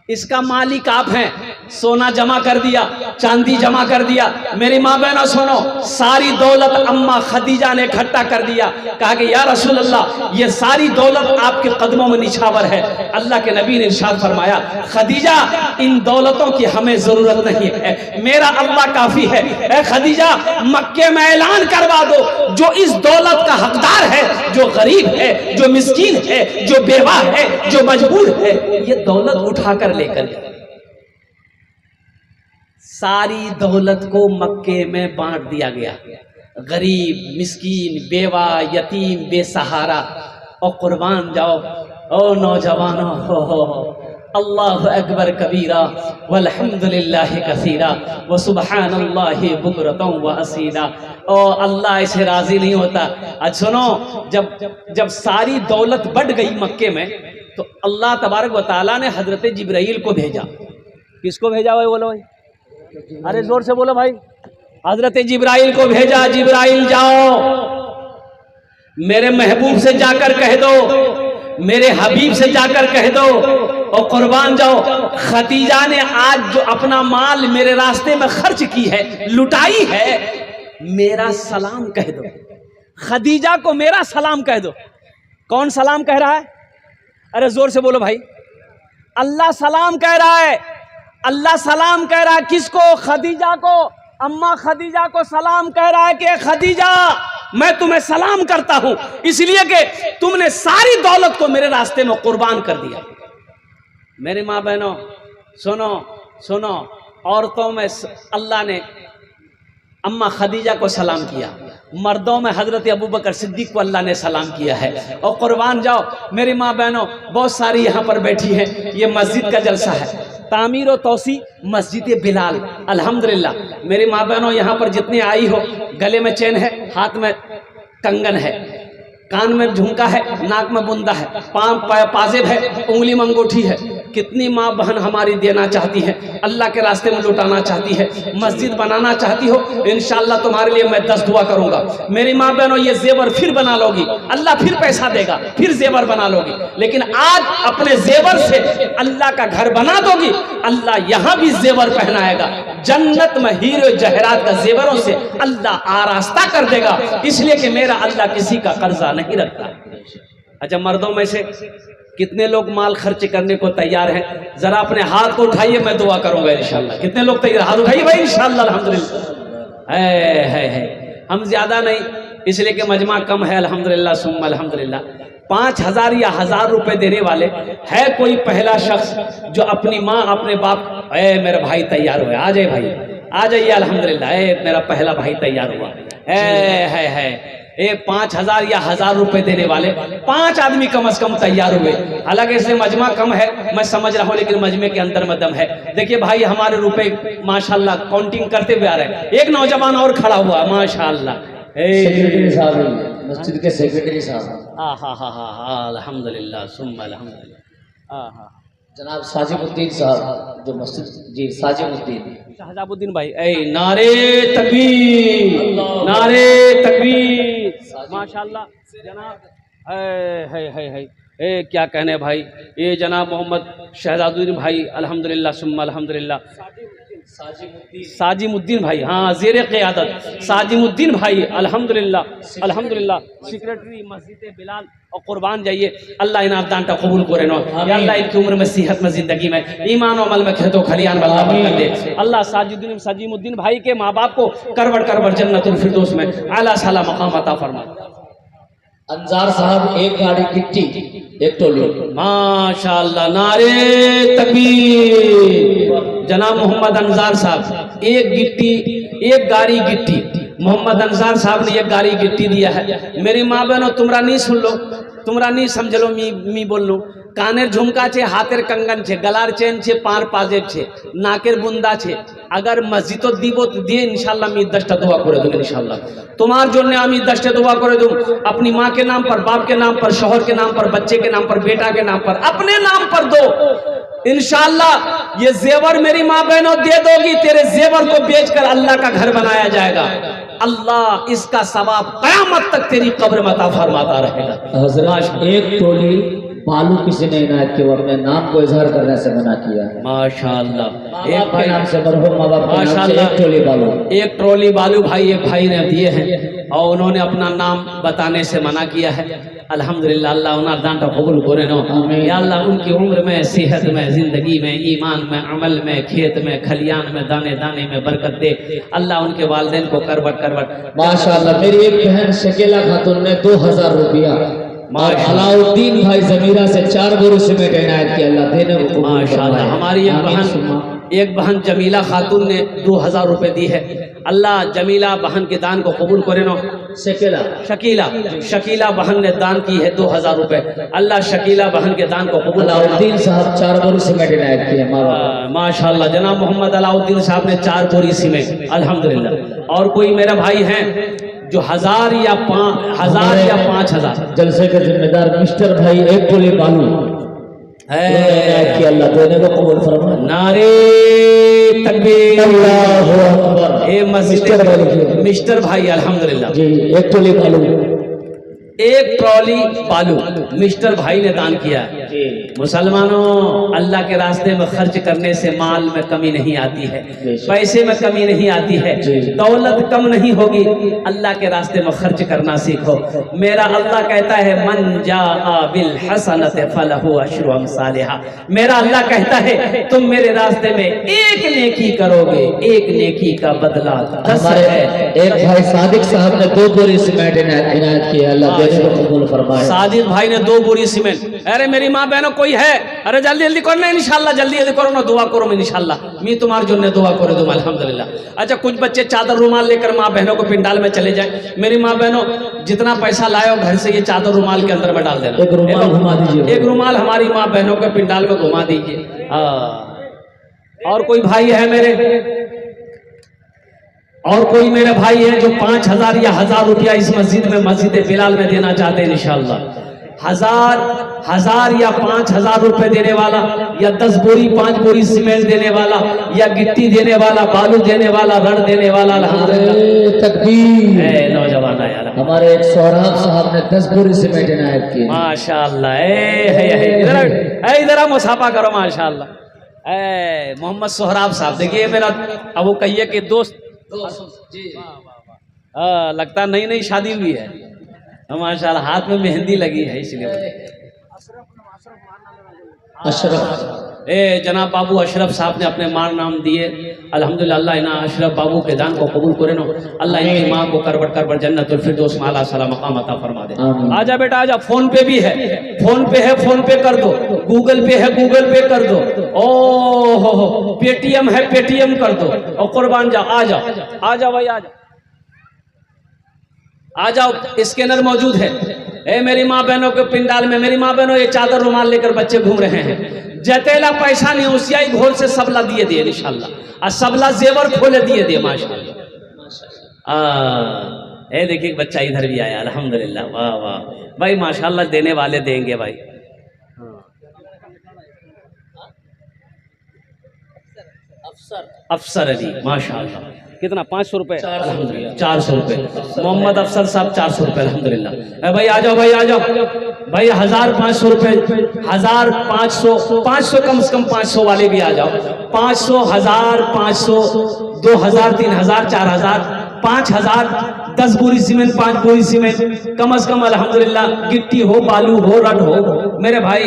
इसका मालिक आप हैं। सोना जमा कर दिया, चांदी जमा कर दिया। मेरी माँ बहनों सुनो, सारी दौलत अम्मा खदीजा ने इकट्ठा कर दिया। कहा कि या रसूल अल्लाह, ये सारी दौलत आपके कदमों में निछावर है। अल्लाह के नबी ने इरशाद फरमाया, खदीजा इन दौलतों की हमें जरूरत नहीं है, मेरा अल्लाह काफी है। ए खदीजा, मक्के में ऐलान करवा दो, जो इस दौलत का हकदार है, जो गरीब है, जो मिस्कीन है, जो बेवा है, जो मजबूर है, ये दौलत उठाकर लेकर जाए। सारी दौलत को मक्के में बांट दिया गया। गरीब, मिस्कीन, बेवा, यतीम, बेसहारा। और कुर्बान जाओ ओ नौजवानों, हो अल्लाहु अकबर कबीरा वल्हम्दुलिल्लाहि कसीरा व सुब्हानल्लाहि बुकरतन व असीला। और अल्लाह इसे राजी नहीं होता। आज सुनो, जब सारी दौलत बढ़ गई मक्के में, तो अल्लाह तबारक व तआला ने हजरत जिब्राइल को भेजा। किसको भेजा भाई? बोलो भाई, अरे जोर से बोलो भाई। हजरत जिब्राइल को भेजा। जिब्राइल जाओ, मेरे महबूब से जाकर कह दो, मेरे हबीब से जाकर कह दो, और कुर्बान जाओ, खदीजा ने आज जो अपना माल मेरे रास्ते में खर्च की है, लुटाई है, मेरा सलाम कह दो। खदीजा को मेरा सलाम कह दो। कौन सलाम कह रहा है? अरे जोर से बोलो भाई। अल्लाह सलाम कह रहा है। अल्लाह सलाम कह रहा है किसको? खदीजा को। अम्मा खदीजा को सलाम कह रहा है कि खदीजा, मैं तुम्हें सलाम करता हूं, इसलिए कि तुमने सारी दौलत को मेरे रास्ते में कुर्बान कर दिया। मेरी माँ बहनों सुनो सुनो, औरतों में अल्लाह ने अम्मा खदीजा को सलाम किया, मर्दों में हजरत अबू बकर सिद्दीक को अल्लाह ने सलाम किया है। और कुर्बान जाओ मेरी माँ बहनों, बहुत सारी यहाँ पर बैठी हैं, ये मस्जिद का जलसा है, तामीर और तौसी मस्जिद बिलाल, अल्हम्दुलिल्लाह। मेरी माँ बहनों यहाँ पर जितनी आई हो, गले में चेन है, हाथ में कंगन है, कान में झुमका है, नाक में बुंदा है, पाजेब है, उंगली में अंगूठी है। कितनी माँ बहन हमारी देना चाहती है, अल्लाह के रास्ते में लुटाना चाहती है, मस्जिद बनाना चाहती हो, इंशाअल्लाह तुम्हारे लिए मैं 10 दुआ करूंगा। मेरी माँ बहनों, ये जेवर फिर बना लोगी, अल्लाह फिर पैसा देगा, फिर जेवर बना लोगी। लेकिन आज अपने जेवर से अल्लाह का घर बना दोगी, अल्लाह यहाँ भी जेवर पहनाएगा। जन्नत में हीरे जहरात का जेवरों से अल्लाह आरास्ता कर देगा, इसलिए कि मेरा अल्लाह किसी का कर्जा नहीं रखता। अच्छा, मर्दों में से कितने लोग माल खर्च करने को तैयार हैं? जरा अपने हाथ को उठाइए, मैं दुआ करूंगा इंशाल्लाह। कितने लोग तैयार? हाथ उठाइए भाई, इंशाल्लाह अल्हम्दुलिल्लाह। है हम ज्यादा नहीं, इसलिए कि मजमा कम है, अल्हम्दुलिल्लाह सुम्मा अल्हम्दुलिल्लाह। 5,000 या 1,000 रुपए देने वाले है कोई पहला शख्स जो अपनी माँ अपने बाप, मेरा भाई तैयार हुआ, आ जाए भाई, आ जाइए, अल्हम्दुलिल्लाह, मेरा पहला भाई तैयार हुआ है। 5,000 या 1,000 रुपए देने वाले 5 आदमी कम से कम तैयार हुए। हालांकि इसलिए मजमा कम है, मैं समझ रहा हूँ, लेकिन मजमे के अंदर में दम है। देखिए भाई, हमारे रुपए माशाल्लाह काउंटिंग करते हुए आ रहे हैं। एक नौजवान और खड़ा हुआ, माशाल्लाह, सेक्रेटरी साहब, मस्जिद के सेक्रेटरी साहब, अल्हम्दुलिल्लाह सुम्मा अल्हम्दुलिल्लाह। जनाब साजिबुद्दीन साहब जो मस्जिद, जी साजिबुद्दीन, शाहजाबुद्दीन भाई, नारे तकबीर, नारे तकबीर, माशाल्लाह जनाब, है क्या कहने भाई। ये जनाब मोहम्मद शहजादुद्दीन भाई, अल्हम्दुलिल्लाह सुम्मा अल्हम्दुलिल्लाह। साजिमुद्दीन भाई, हाँ ज़ेर क़यादत साजिमुद्दीन भाई, अल्हम्दुलिल्लाह अल्हम्दुलिल्लाह, सेक्रेटरी मस्जिद बिलाल और कुर्बान जाइए। अल्लाह इनाम दानटा कबूल करे नो, या अल्लाह इनकी उम्र में सेहत में ज़िंदगी में ईमान और अमल में खेतो खलियान में अल्लाह बरकत दे। अल्लाह साजिमुद्दीन भाई के माँ बाप को करवट करवट जन्नतुल फिरदौस में आला साला मकाम अता फरमा। अंजार साहब एक गाड़ी गिट्टी एक टोली। माशाअल्लाह, नारे तकबीर। जनाब मोहम्मद अंजार साहब एक गिट्टी, एक गाड़ी गिट्टी, मोहम्मद अंजार साहब ने एक गाड़ी गिट्टी दिया है। मेरी माँ बहनों, तुमरा नहीं सुन लो, तुमरा नहीं समझ लो, मी बोल लो। कानेर झुमका छे, हाथेर कंगन छे, गलार चेन छे, पार पाजेब छे, नाकेर बुंदा छे। अगर मस्जिदो दीबो तो दिए इंशाल्लाह मी 10टा दुआ करे दूंगा इंशाल्लाह। तुम्हार जोन्ने आमी 10टा दुआ करे दूं, अपनी माँ के नाम पर, बाप के नाम पर, शौहर के नाम पर, बच्चे के नाम पर, बेटा के नाम पर, अपने नाम पर दो इंशाल्लाह। ये जेवर मेरी माँ बहनों दे दोगी, तेरे जेवर को बेचकर अल्लाह का घर बनाया जाएगा। अल्लाह इसका सवाब कयामत तक तेरी कब्र में अता फरमाता रहेगा। हज़रत एक टोली बालू किसी ने इनायत किया, अपने नाम को इजहार करने से मना किया है। माशाअल्लाह, एक भाई नाम से मरहूम माँ बाप के नाम से माशाअल्लाह, एक टोली बालू, एक ट्रॉली बालू भाई एक भाई ने दिए हैं और उन्होंने अपना नाम बताने से मना किया है। अल्हम्दुलिल्लाह, अल्लाह उन्हें दांटा कबूल करे नो। या अल्लाह उनकी उम्र में, सेहत में, जिंदगी में, ईमान में, अमल में, खेत में, खलियान में, दाने दाने में बरकत दे। अल्लाह उनके वालिदैन को करवट करवट। माशाअल्लाह। मेरी एक बहन शकीला खातून ने 2000 रुपया और अलाउद्दीन भाई जमीरा से 4 बोरी सीमेंट इनायत किया। अल्लाह देने को कबूल माशाअल्लाह। फरमाए। हमारी एक बहन जमीला खातून ने 2000 रुपए दी है। अल्लाह जमीला बहन के दान को कबूल करे नो। शकीला बहन ने दान की है 2000 रुपए। अल्लाह शकीला बहन के दान को कबूल। अलाउद्दीन साहब 4 बोरी सीमेंट इनायत किए। माशाअल्लाह, जनाब मोहम्मद अलाउद्दीन साहब ने 4 बोरी सीमेंट, अल्हम्दुलिल्लाह। और कोई मेरा भाई है जो 1000 या 5000 जलसे के जिम्मेदार मिस्टर भाई एक टोली बालू है कि अल्लाह देने को कबूल फरमाए। नारे तकबीर, अल्लाहु अकबर। ए मस्जिद मिस्टर भाई, अल्हम्दुलिल्लाह जी एक टोली बालू, एक ट्रॉली बालू मिस्टर भाई ने दान किया है। मुसलमानों, अल्लाह के रास्ते में खर्च करने से माल में कमी नहीं आती है, पैसे में कमी नहीं आती है, दौलत कम नहीं होगी। अल्लाह के रास्ते में खर्च करना सीखो। मेरा अल्लाह कहता है मन जाअ बिल हसनत फलहु अशरु अमसालिहा। मेरा अल्लाह कहता है तुम मेरे रास्ते में एक नेकी करोगे, एक नेकी का बदला 10 है। एक भाई सादिक साहब ने 2 बोरी सीमेंट इनायत किया। अल्लाह देने को कबूल फरमाए। सादिक भाई ने 2 बोरी सीमेंट। अरे मेरी माँ बहनों कोई है, अरे जल्दी जल्दी करो ना इंशाल्लाह, जल्दी जल्दी करो ना, दुआ करो इंशाल्लाह। मैं तुम्हारे जो दुआ करो दूँ अल्हम्दुलिल्लाह। अच्छा, कुछ बच्चे चादर रुमाल लेकर माँ बहनों को पिंडाल में चले जाए। मेरी माँ बहनों जितना पैसा लाए घर से ये चादर रुमाल के अंदर में डाल देना। एक रुमाल घुमा दीजिए, एक रुमाल हमारी माँ बहनों के पिंडाल में घुमा दीजिए। और कोई भाई है मेरे, और कोई मेरे भाई है जो 5000 या 1000 रुपया इस मस्जिद में, मस्जिद बिलाल में देना चाहते हैं इंशाल्लाह। 1000 या 5000 रुपए देने वाला, या 10 बोरी 5 बोरी सीमेंट देने वाला, या गिट्टी देने वाला, बालू देने वाला, रड़ देने वाला। अल्हम्दुलिल्लाह, तकबीर। नौजवान आया हमारे एक सोहराब साहब ने 10 बोरी सीमेंट इनायत की। माशाअल्लाह। इधर मुसाफा करो माशाअल्लाह। मोहम्मद सोहराब साहब देखिए मेरा अब वो कहिए कि दोस्त लगता नई नई शादी हुई है माशाअल्लाह, हाथ में मेहंदी लगी है इसलिए। अशरफ जनाब बाबू अशरफ साहब ने अपने मार नाम दिए। अल्हम्दुलिल्लाह, अल्लाह इना अशरफ बाबू के दान को कबूल करे नो। अल्लाह इनकी माँ को करवट करवट जन्नतुल फिरदौस में आला साला मकाम अता फरमा दे। आजा बेटा आजा, फोन पे भी है, फोन पे है, फोन पे कर दो, गूगल पे है, गूगल पे कर दो, ओ हो पेटीएम है, पेटीएम कर दो। और कुर्बान जा, आ जाओ आ जाओ भाई, आ जाओ, स्कैनर मौजूद है। मेरी माँ बहनों के पिंडाल में, मेरी माँ बहनों ये चादर रुमाल लेकर बच्चे घूम रहे हैं। जतेला पैसा नहीं उसियाई घोर से सबला दिए दे इंशाल्लाह, और सबला जेवर खोले दिए दे माशाल्लाह। देखिए बच्चा इधर भी आया, अल्हम्दुलिल्लाह, वाह वाह भाई माशाल्लाह, देने वाले देंगे भाई। अफसर अली माशाल्लाह, कितना 500 रुपये 400 रुपये। मोहम्मद अफसर साहब 400 रुपये अल्हम्दुलिल्लाह। भाई आ जाओ, भाई आ जाओ भाई, 1500 रुपये, 1500, 500 कम से कम 500 वाले भी आ जाओ। 500, 1500, 2000, 3000, 4000, 5000, 10 बोरी सीमेंट, 5 बोरी सीमेंट कम से कम अल्हम्दुलिल्लाह। गिट्टी हो, बालू हो, रड हो, मेरे भाई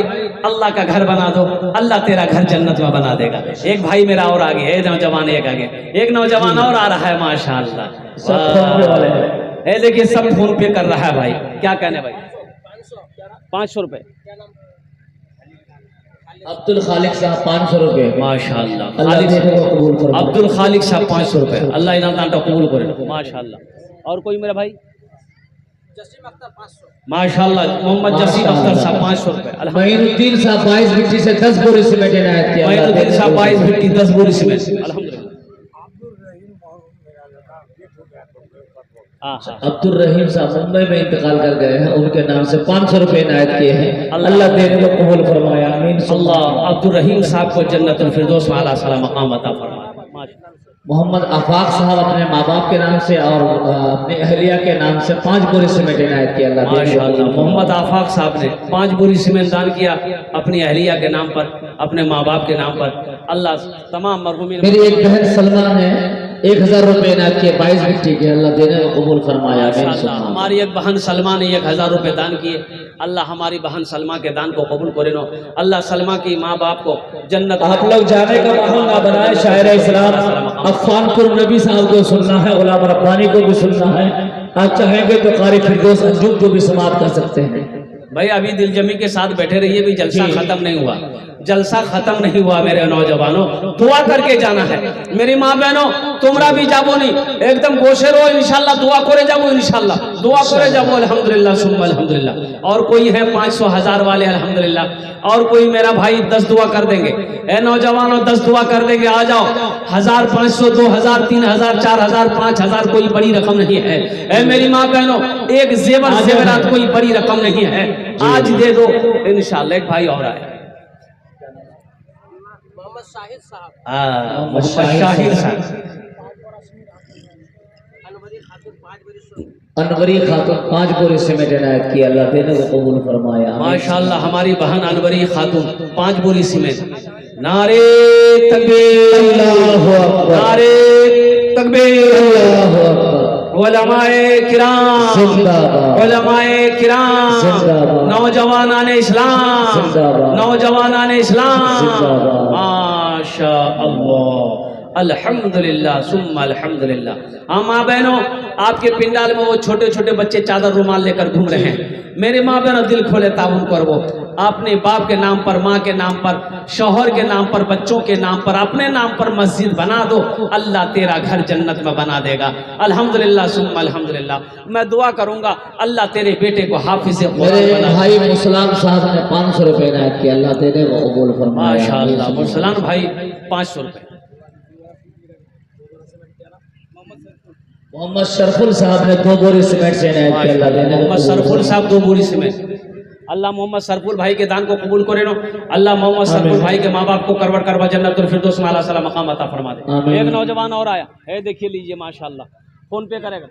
अल्लाह का घर बना दो, अल्लाह तेरा घर जन्नत में बना देगा। एक भाई मेरा और आगे है, नौजवान एक आगे, एक नौजवान और आ रहा है माशाअल्लाह। सब फोन पे वाले हैं। ये देखिए सब फोन पे कर रहा है भाई, क्या कहने भाई? 500 रुपये अब्दुल खालिक साहब 500 रुपये। माशाअल्लाह। अल्लाह देने को कबूल फरमाए। अब्दुल खालिक साहब 500 रुपये, अल्लाह इनाम दान कबूल करे माशाअल्लाह। और कोई मेरा भाई? माशाअल्लाह मोहम्मद जसीम अख्तर साहब 500 रुपये। मईनुद्दीन साहब 22 मिट्टी से 10 बोरी सीमेंट इनायत किया। मईनुद्दीन साहब 22 मिट्टी 10 बोरी सीमेंट अल्हम्दुलिल्लाह। अब्दुल रहीम साहब मुंबई में इंतकाल कर गए हैं, उनके नाम से 500 रुपये इनायत किए हैं। अल्लाह देने को कबूल फरमाए, आमीन। अल्लाह अब्दुल रहीम साहब को जन्नतुल फिरदौस में आला सलाम मकाम अता फरमाए। मोहम्मद आफाक साहब अपने माँ बाप के नाम से और अपनी अहलिया के नाम से 5 बोरी सीमेंट इनायत किया। अल्लाह माशाअल्लाह। मोहम्मद आफाक साहब ने 5 बोरी सीमेंट दान किया अपनी अहलिया के नाम पर, अपने माँ बाप के नाम पर। अल्लाह तमाम मरहूमीन। मेरी एक बहन सलमा ने 1000 रुपये इनायत किए 22 मिट्टी के। अल्लाह देने को कबूल फरमाया, आमीन। हमारी एक बहन सलमा ने 1000 रुपये दान किए। अल्लाह हमारी बहन सलमा के दान को कबूल करे नो। अल्लाह सलमा की माँ बाप को जन्नत। आप लोग जाने का माहौल ना बनाए। शायर इस्लाम अफानपुर नबी साहब को सुनना है, उलामा रब्बानी को भी सुनना है। आप चाहेंगे तो कारी फिरदौस अंजुम को भी समाप्त कर सकते हैं। भाई अभी दिलजमी के साथ बैठे रहिए, भी जलसा खत्म नहीं हुआ, जलसा खत्म नहीं हुआ। मेरे नौजवानों दुआ करके जाना है। मेरी माँ बहनों तुमरा भी जाबो नहीं, एकदम गोशे रो इंशाल्लाह, दुआ करे जाबो इंशाल्लाह, दुआ करे जाबो अल्हम्दुलिल्लाह सुम्मा अल्हम्दुलिल्लाह। और कोई है 500 1000 वाले अल्हम्दुलिल्लाह। और कोई मेरा भाई 10 दुआ कर देंगे। ए नौजवानों 10 दुआ कर देंगे, आ जाओ। 1000, 500, 2000, 3000, 4000, 5000 कोई बड़ी रकम नहीं है। ए मेरी माँ बहनों एक जेवरात कोई बड़ी रकम नहीं है, आज दे दो इंशाल्लाह। एक भाई और आए, मोहम्मद शाहिद साहब। अनवरी खातून 5 बोरी सीमेंट इनायत की। अल्लाह देने को कबूल फरमाया, माशाअल्लाह। हमारी बहन अनवरी खातून 5 बोरी सीमेंट। नारे तकबीर, अल्लाहु अकबर, नारे तकबीर, अल्लाहु अकबर। उलमाए किराम जिंदाबाद, उलमाए किराम, जिंदाबाद। नौजवानाने इस्लाम, जिंदाबाद, नौजवानाने इस्लाम। जिंदाबाद। माशा अल्लाह, अल्हम्दुलिल्लाह सुम्मा अल्हम्दुलिल्लाह। हाँ माँ बहनों आपके पिंडाल में वो छोटे छोटे बच्चे चादर रुमाल लेकर घूम रहे हैं। मेरे माँ बहनों दिल खोले ताउन करो, अपने बाप के नाम पर, माँ के नाम पर, शौहर के नाम पर, बच्चों के नाम पर, अपने नाम पर मस्जिद बना दो, अल्लाह तेरा घर जन्नत में बना देगा। अल्हम्दुलिल्लाह सुम्मा अल्हम्दुलिल्लाह। मैं दुआ करूंगा अल्लाह तेरे बेटे को हाफिज़ कुरान बना। भाई मुसलाम साहब ने 500 रुपये इनायत किया। अल्लाह देने को कबूल फरमाए, माशाअल्लाह। मुसलाम भाई 500 रुपये। मोहम्मद शरफुल साहब ने 2 बोरी सीमेंट से इनायत किया। अल्लाह देने को मोहम्मद सरफुल साहब 2 बोरी सीमेंट। अल्लाह मोहम्मद सरफुल भाई के दान को कबूल करे नो। अल्लाह मोहम्मद सरफुल भाई के माँ बाप को करवट करवा जन्नतुल फिरदौस में आला सलाम मकाम अता फरमा दे। एक नौजवान और आया है, देखिए लीजिए माशाअल्लाह, फोन पे करेगा।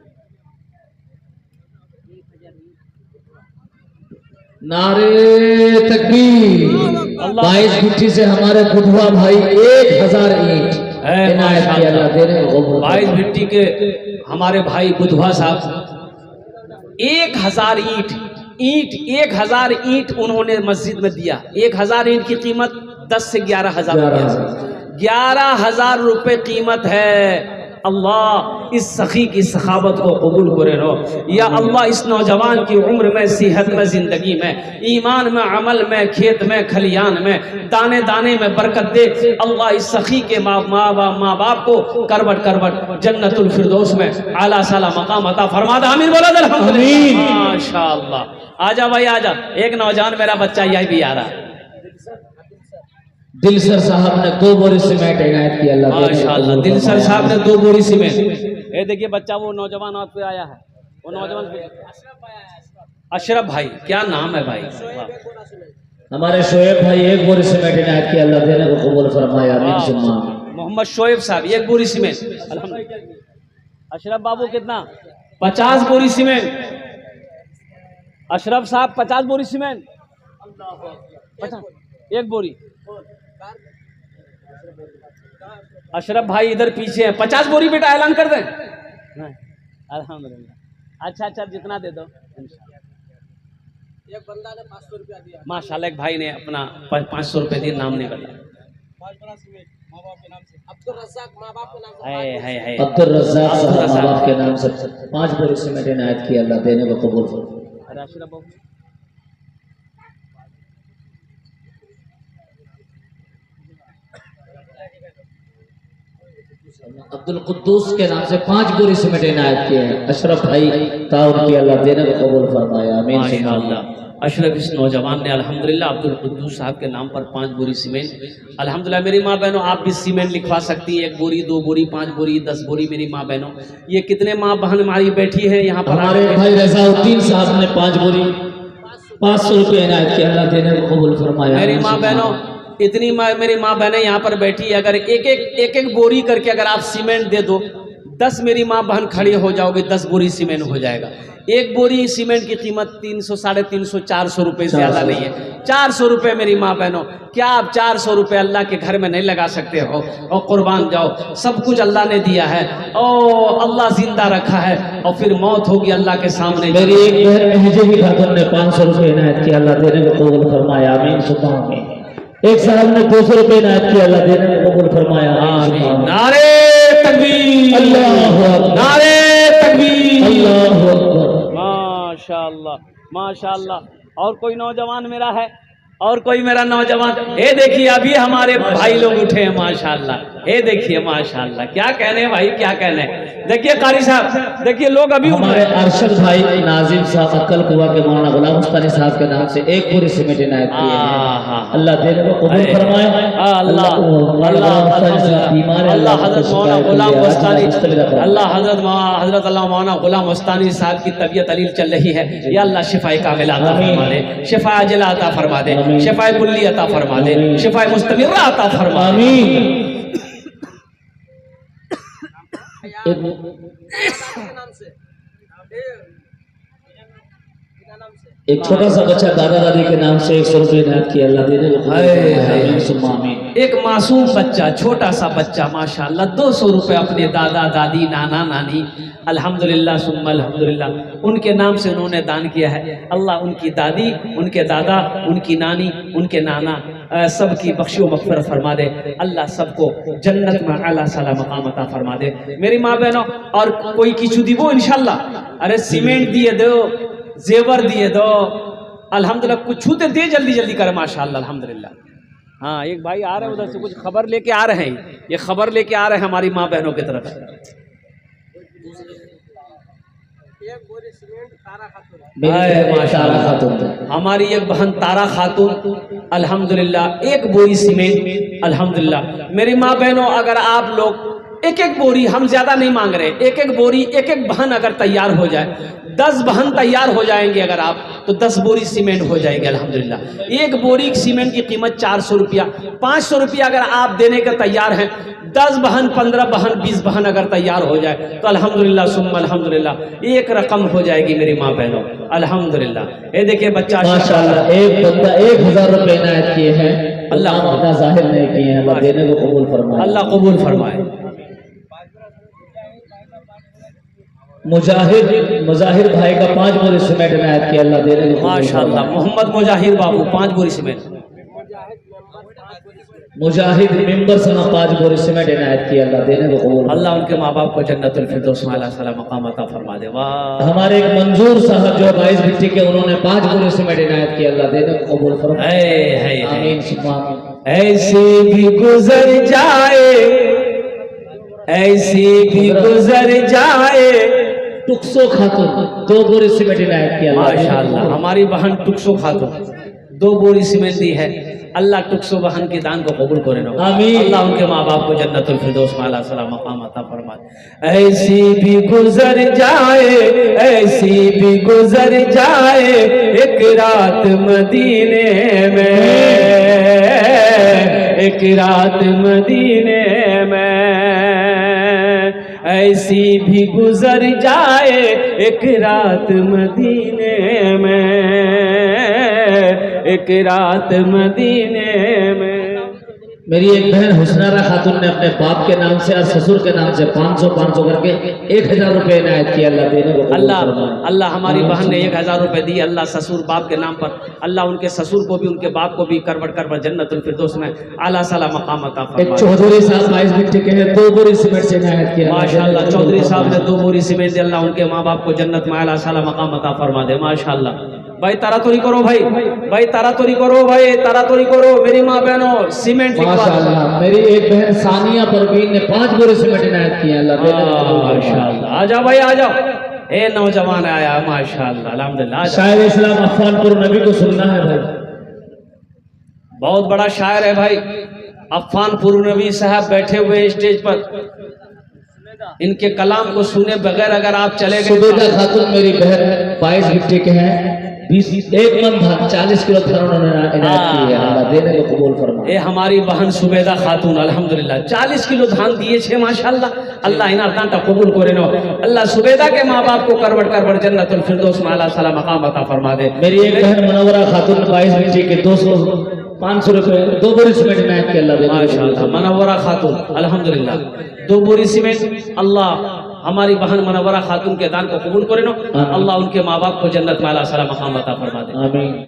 नारे तकबीर। 22 मिट्टी से हमारे बुधवा भाई 1000 ईंट इनायत किया। अल्लाह देने को कबूल। 22 मिट्टी के हमारे भाई बुधवा साहब 1000 ईंट 1000 ईंट उन्होंने मस्जिद में दिया। 1000 ईंट की कीमत 10 से 11,000 रुपये, 11,000 रुपये कीमत है। अल्लाह इस सखी की सखावत को कबूल करे रो। या अल्लाह इस नौजवान की उम्र में, सेहत में, जिंदगी में, ईमान में, अमल में, खेत में, खलियान में, दाने दाने में बरकत दे। अल्लाह इस सखी के माँ बाप को करवट करवट जन्नतुल फिरदौस में आला साला मकाम अता फरमा दे। आमीन बोला अल्हम्दुलिल्लाह। माशाअल्लाह। आजा भाई आजा। एक नौजवान मेरा बच्चा यही भी आ रहा है, दिलसर साहब ने 2 बोरी सीमेंट इनायत किया। अल्लाह माशाअल्लाह। दिलसर साहब ने 2 बोरी सीमेंट। ये देखिए बच्चा वो नौजवान आप पे आया है, वो नौजवान अशरफ भाई, क्या नाम है भाई? हमारे शोएब भाई 1 बोरी सीमेंट इनायत किया। अल्लाह देने को कबूल फरमाए, आमीन सुम्मा। मोहम्मद शोएब साहब 1 बोरी सीमेंट। अल्हम्दुलिल्लाह। अशरफ बाबू कितना? 50 बोरी सीमेंट। अशरफ साहब 50 बोरी सीमेंट। 50 एक बोरी। अशरफ भाई इधर पीछे हैं, 50 बोरी बेटा ऐलान कर दें। अल्हम्दुलिल्लाह। अच्छा जितना दे दो। एक बंदा ने 500 रुपया दिया माशाल्लाह, एक भाई ने अपना 500 रुपये दिए, नाम नहीं बताया। अब्दुल रज़्ज़ाक माँ बाप के नाम से, अब्दुल रज़्ज़ाक साहब माँ बाप के नाम से 5 बोरी सीमेंट इनायत की, अल्लाह देने को कबूल फरमाए। अब्दुल कुद्दूस के नाम से 5 बोरी सीमेंट इनायत किए हैं। अशरफ भाई ताउन की, अल्लाह देने को कबूल फरमाए। आमीन सुभान। अशरफ इस नौजवान ने अल्हम्दुलिल्लाह अब्दुल कुद्दूस साहब के नाम पर 5 बोरी सीमेंट। अल्हम्दुलिल्लाह मेरी माँ बहनों, आप भी सीमेंट लिखवा सकती हैं, 1 बोरी 2 बोरी 5 बोरी 10 बोरी। मेरी माँ बहनों, ये कितने माँ बहन हमारी बैठी है यहाँ पर? हमारे भाई रज़ाउद्दीन साहब ने 5 बोरी 500 रुपये इनायत किया, अल्लाह देने को कबूल फरमाए। मेरी माँ बहनों, इतनी मेरी माँ बहनें यहाँ पर बैठी, अगर एक बोरी करके अगर आप सीमेंट दे दो, 10 मेरी माँ बहन खड़ी हो जाओगे, 10 बोरी सीमेंट हो जाएगा। 1 बोरी सीमेंट की कीमत 300 350 400 रुपये से ज़्यादा नहीं है। 400 रुपये मेरी माँ बहनों, क्या आप 400 रुपये अल्लाह के घर में नहीं लगा सकते हो? और कुर्बान जाओ, सब कुछ अल्लाह ने दिया है और अल्लाह जिंदा रखा है, और फिर मौत होगी अल्लाह के सामने। मेरी एक बहन महजे की खातून ने 500 रुपये इनायत किया, अल्लाह देने को कबूल फरमाया। आमीन सुभान आमीन। एक साहब ने 200 रुपये इनायत किया, अल्लाह देने को कबूल फरमाया। आमीन। नारे तकबीर, अल्लाहु अकबर, नारे तकबीर, अल्लाहु अकबर। माशाअल्लाह माशाअल्लाह। और कोई नौजवान मेरा है? और कोई मेरा नौजवान? ये देखिए अभी हमारे भाई लोग उठे हैं माशाअल्लाह। ये देखिए माशाअल्लाह, क्या कहने भाई, क्या कहने। देखिए कारी साहब, देखिए लोग अभी हमारे अरशद भाई नाजिम साहब अक्कल कुआ के मौलाना गुलाम उस्तानी साहब के नाम से 1 बोरी सीमेंट इनायत किए हैं, अल्लाह देने को कबूल फरमाए। अल्लाह हजरत मौलाना गुलाम उस्तानी, अल्लाह हजरत मौलाना गुलाम उस्तानी साहब की तबीयत अलील चल रही है, या अल्लाह शिफाए कामिला अता फरमा दे, शिफाए अजला अता फरमा दे, शिफाए कुल्ली अता फरमा दे, शिफाए मुस्तमिर्रा अता फरमा दे। एक छोटा सा बच्चा दादा दादी के नाम से 100 रुपये इनायत किया, अल्लाह देने को एक मासूम बच्चा, छोटा सा बच्चा माशाअल्लाह 200 रुपये अपने दादा दादी नाना नानी अल्हम्दुलिल्लाह सुम्मा अल्हम्दुलिल्लाह उनके नाम से उन्होंने दान किया है। अल्लाह उनकी दादी, उनके दादा, उनकी नानी, उनके नाना सबकी बख्शो मग़फ़िरत फरमा दे। अल्लाह सबको जन्नत में आला साला मकाम अता फरमा दे। मेरी माँ बहनों, और कोई किचू दीबो इंशाल्लाह। अरे सीमेंट दिए दो, जेवर दिए दो, अल्हम्दुलिल्लाह कुछ छूते दे, जल्दी जल्दी करे माशाअल्लाह अल्हम्दुलिल्लाह। हाँ, एक भाई आ रहे हैं उधर से, कुछ खबर लेके आ रहे हैं, ये खबर लेके आ रहे हैं हमारी माँ बहनों की तरफ। हमारी एक बहन तारा खातून अल्हम्दुलिल्लाह 1 बोरी सीमेंट अल्हम्दुलिल्लाह। मेरी माँ बहनों, अगर आप लोग 1 बोरी, हम ज्यादा नहीं मांग रहे, 1 बोरी 1 बहन अगर तैयार हो जाए, 10 बहन तैयार हो जाएंगे अगर आप, तो 10 बोरी सीमेंट हो जाएगी अल्हम्दुलिल्लाह। 1 बोरी सीमेंट की कीमत 400 रुपया, 500 रुपया अगर आप देने के तैयार हैं, 10 बहन 15 बहन 20 बहन अगर तैयार हो जाए तो अल्हम्दुलिल्लाह सुम्मा अल्हम्दुलिल्लाह 1 रकम हो जाएगी मेरी माँ बहनों अल्हम्दुलिल्लाह। ये देखिए बच्चा माशाअल्लाह, एक बंदा 1000 रुपये इनायत किए हैं, अल्लाह अपना जाहिर नहीं किए हैं, अल्लाह देने को कबूल फरमाए। अल्लाह कबूल फरमाए। मुजाहिर भाई का 5 बोरी सीमेंट इनायत किया, अल्लाह देने को माशाअल्लाह। मोहम्मद मुजाहिर बाबू 5 बोरी सीमेंट। मुजाहिद मेंबर से 5 बोरी सीमेंट इनायत किया, अल्लाह देने को कबूल। अल्लाह उनके माँ बाप को जन्नतुल फिरदौस में आला साला मकाम अता फरमा दे। वाह। हमारे एक मंजूर साहब जो 22 भिट्टी के, उन्होंने 5 बोरी सीमेंट इनायत किया, अल्लाह देने को कबूल फरमाए। आमीन सुभान। ऐसे भी गुजर जाए, ऐसे भी गुजर जाए। टुक्सो खातून 2 बोरी सीमेंट इनायत किया, माशाअल्लाह। हमारी बहन टुक्सो खातून 2 बोरी सीमेंट दी है, अल्लाह टुक्सो बहन के दान को कबूल करे ना। आमीन। अल्लाह उनके माँ बाप को जन्नतुल फिरदौस में आला साला मकाम अता फरमाए। ऐसी भी गुजर जाए, ऐसी भी गुजर जाए एक रात मदीने में, एक रात मदीने में। ऐसी भी गुजर जाए एक रात मदीने में, एक रात मदीने में। मेरी एक बहन हुस्नारा खातून ने अपने बाप के नाम से और ससुर के नाम से 500 करके 1000 रुपए इनायत किया। अल्लाह देने को अल्लाह अल्लाह हमारी बहन ने 1000 रुपए दिए। अल्लाह ससुर बाप के नाम पर अल्लाह उनके ससुर को भी उनके बाप को भी करवट जन्नतुल फिरदौस में आला साला मकाम अता एक फरमाए। चौधरी साहब 22 बिट्टे के हैं, 2 बोरी सीमेंट से इनायत किया। माशाअल्लाह चौधरी साहब ने 2 बोरी सीमेंट से अल्लाह उनके माँ बाप को जन्नत में आला साला मकाम अता फरमा दे। माशाअल्लाह भाई तारातोरी करो, भाई तारातोरी करो, तारातोरी करो मेरी माँ बहनों। सीमेंट माशाअल्लाह मेरी एक बहन सानिया परवीन ने 5 बोरी सीमेंट इनायत किया। अल्लाह देने को माशाअल्लाह। आ जाओ भाई आ जाओ, ए नौजवान आया माशाअल्लाह अल्हम्दुलिल्लाह। शायर इस्लाम अफ़ानपुर नबी को सुनना है भाई, बहुत बड़ा शायर है भाई। अफ़ानपुर नबी साहब बैठे हुए स्टेज पर, इनके कलाम को सुने बगैर अगर आप चले गए। सुबेदा खातून मेरी बहन 22 बिट्टे के हैं, 1 मन धान 40 किलो धान उन्होंने इनायत की है। अल्लाह देने को कबूल फरमाए। ए हमारी बहन सुबेदा खातून अल्हम्दुलिल्लाह 40 किलो धान दिए छे माशाअल्लाह। अल्लाह इनार दानटा कबूल करे नो। अल्लाह सुबेदा के माँ बाप को करवट जन्नतुल फिरदौस में आला साला मकाम अता फरमा दे। मेरी एक बहन मुनव्वरा खातून 22 बिट्टे के 500 रुपए 2 बोरी सीमेंट इनायत किया। अल्लाह देने को माशाअल्लाह मुनव्वरा खातून अल्हम्दुलिल्लाह 2 बोरी सीमेंट। अल्लाह हमारी बहन मुनव्वरा खातून के दान को कबूल करे नो। अल्लाह उनके माँ बाप को जन्नत में आला साला मकाम अता फरमा दे। आमीन।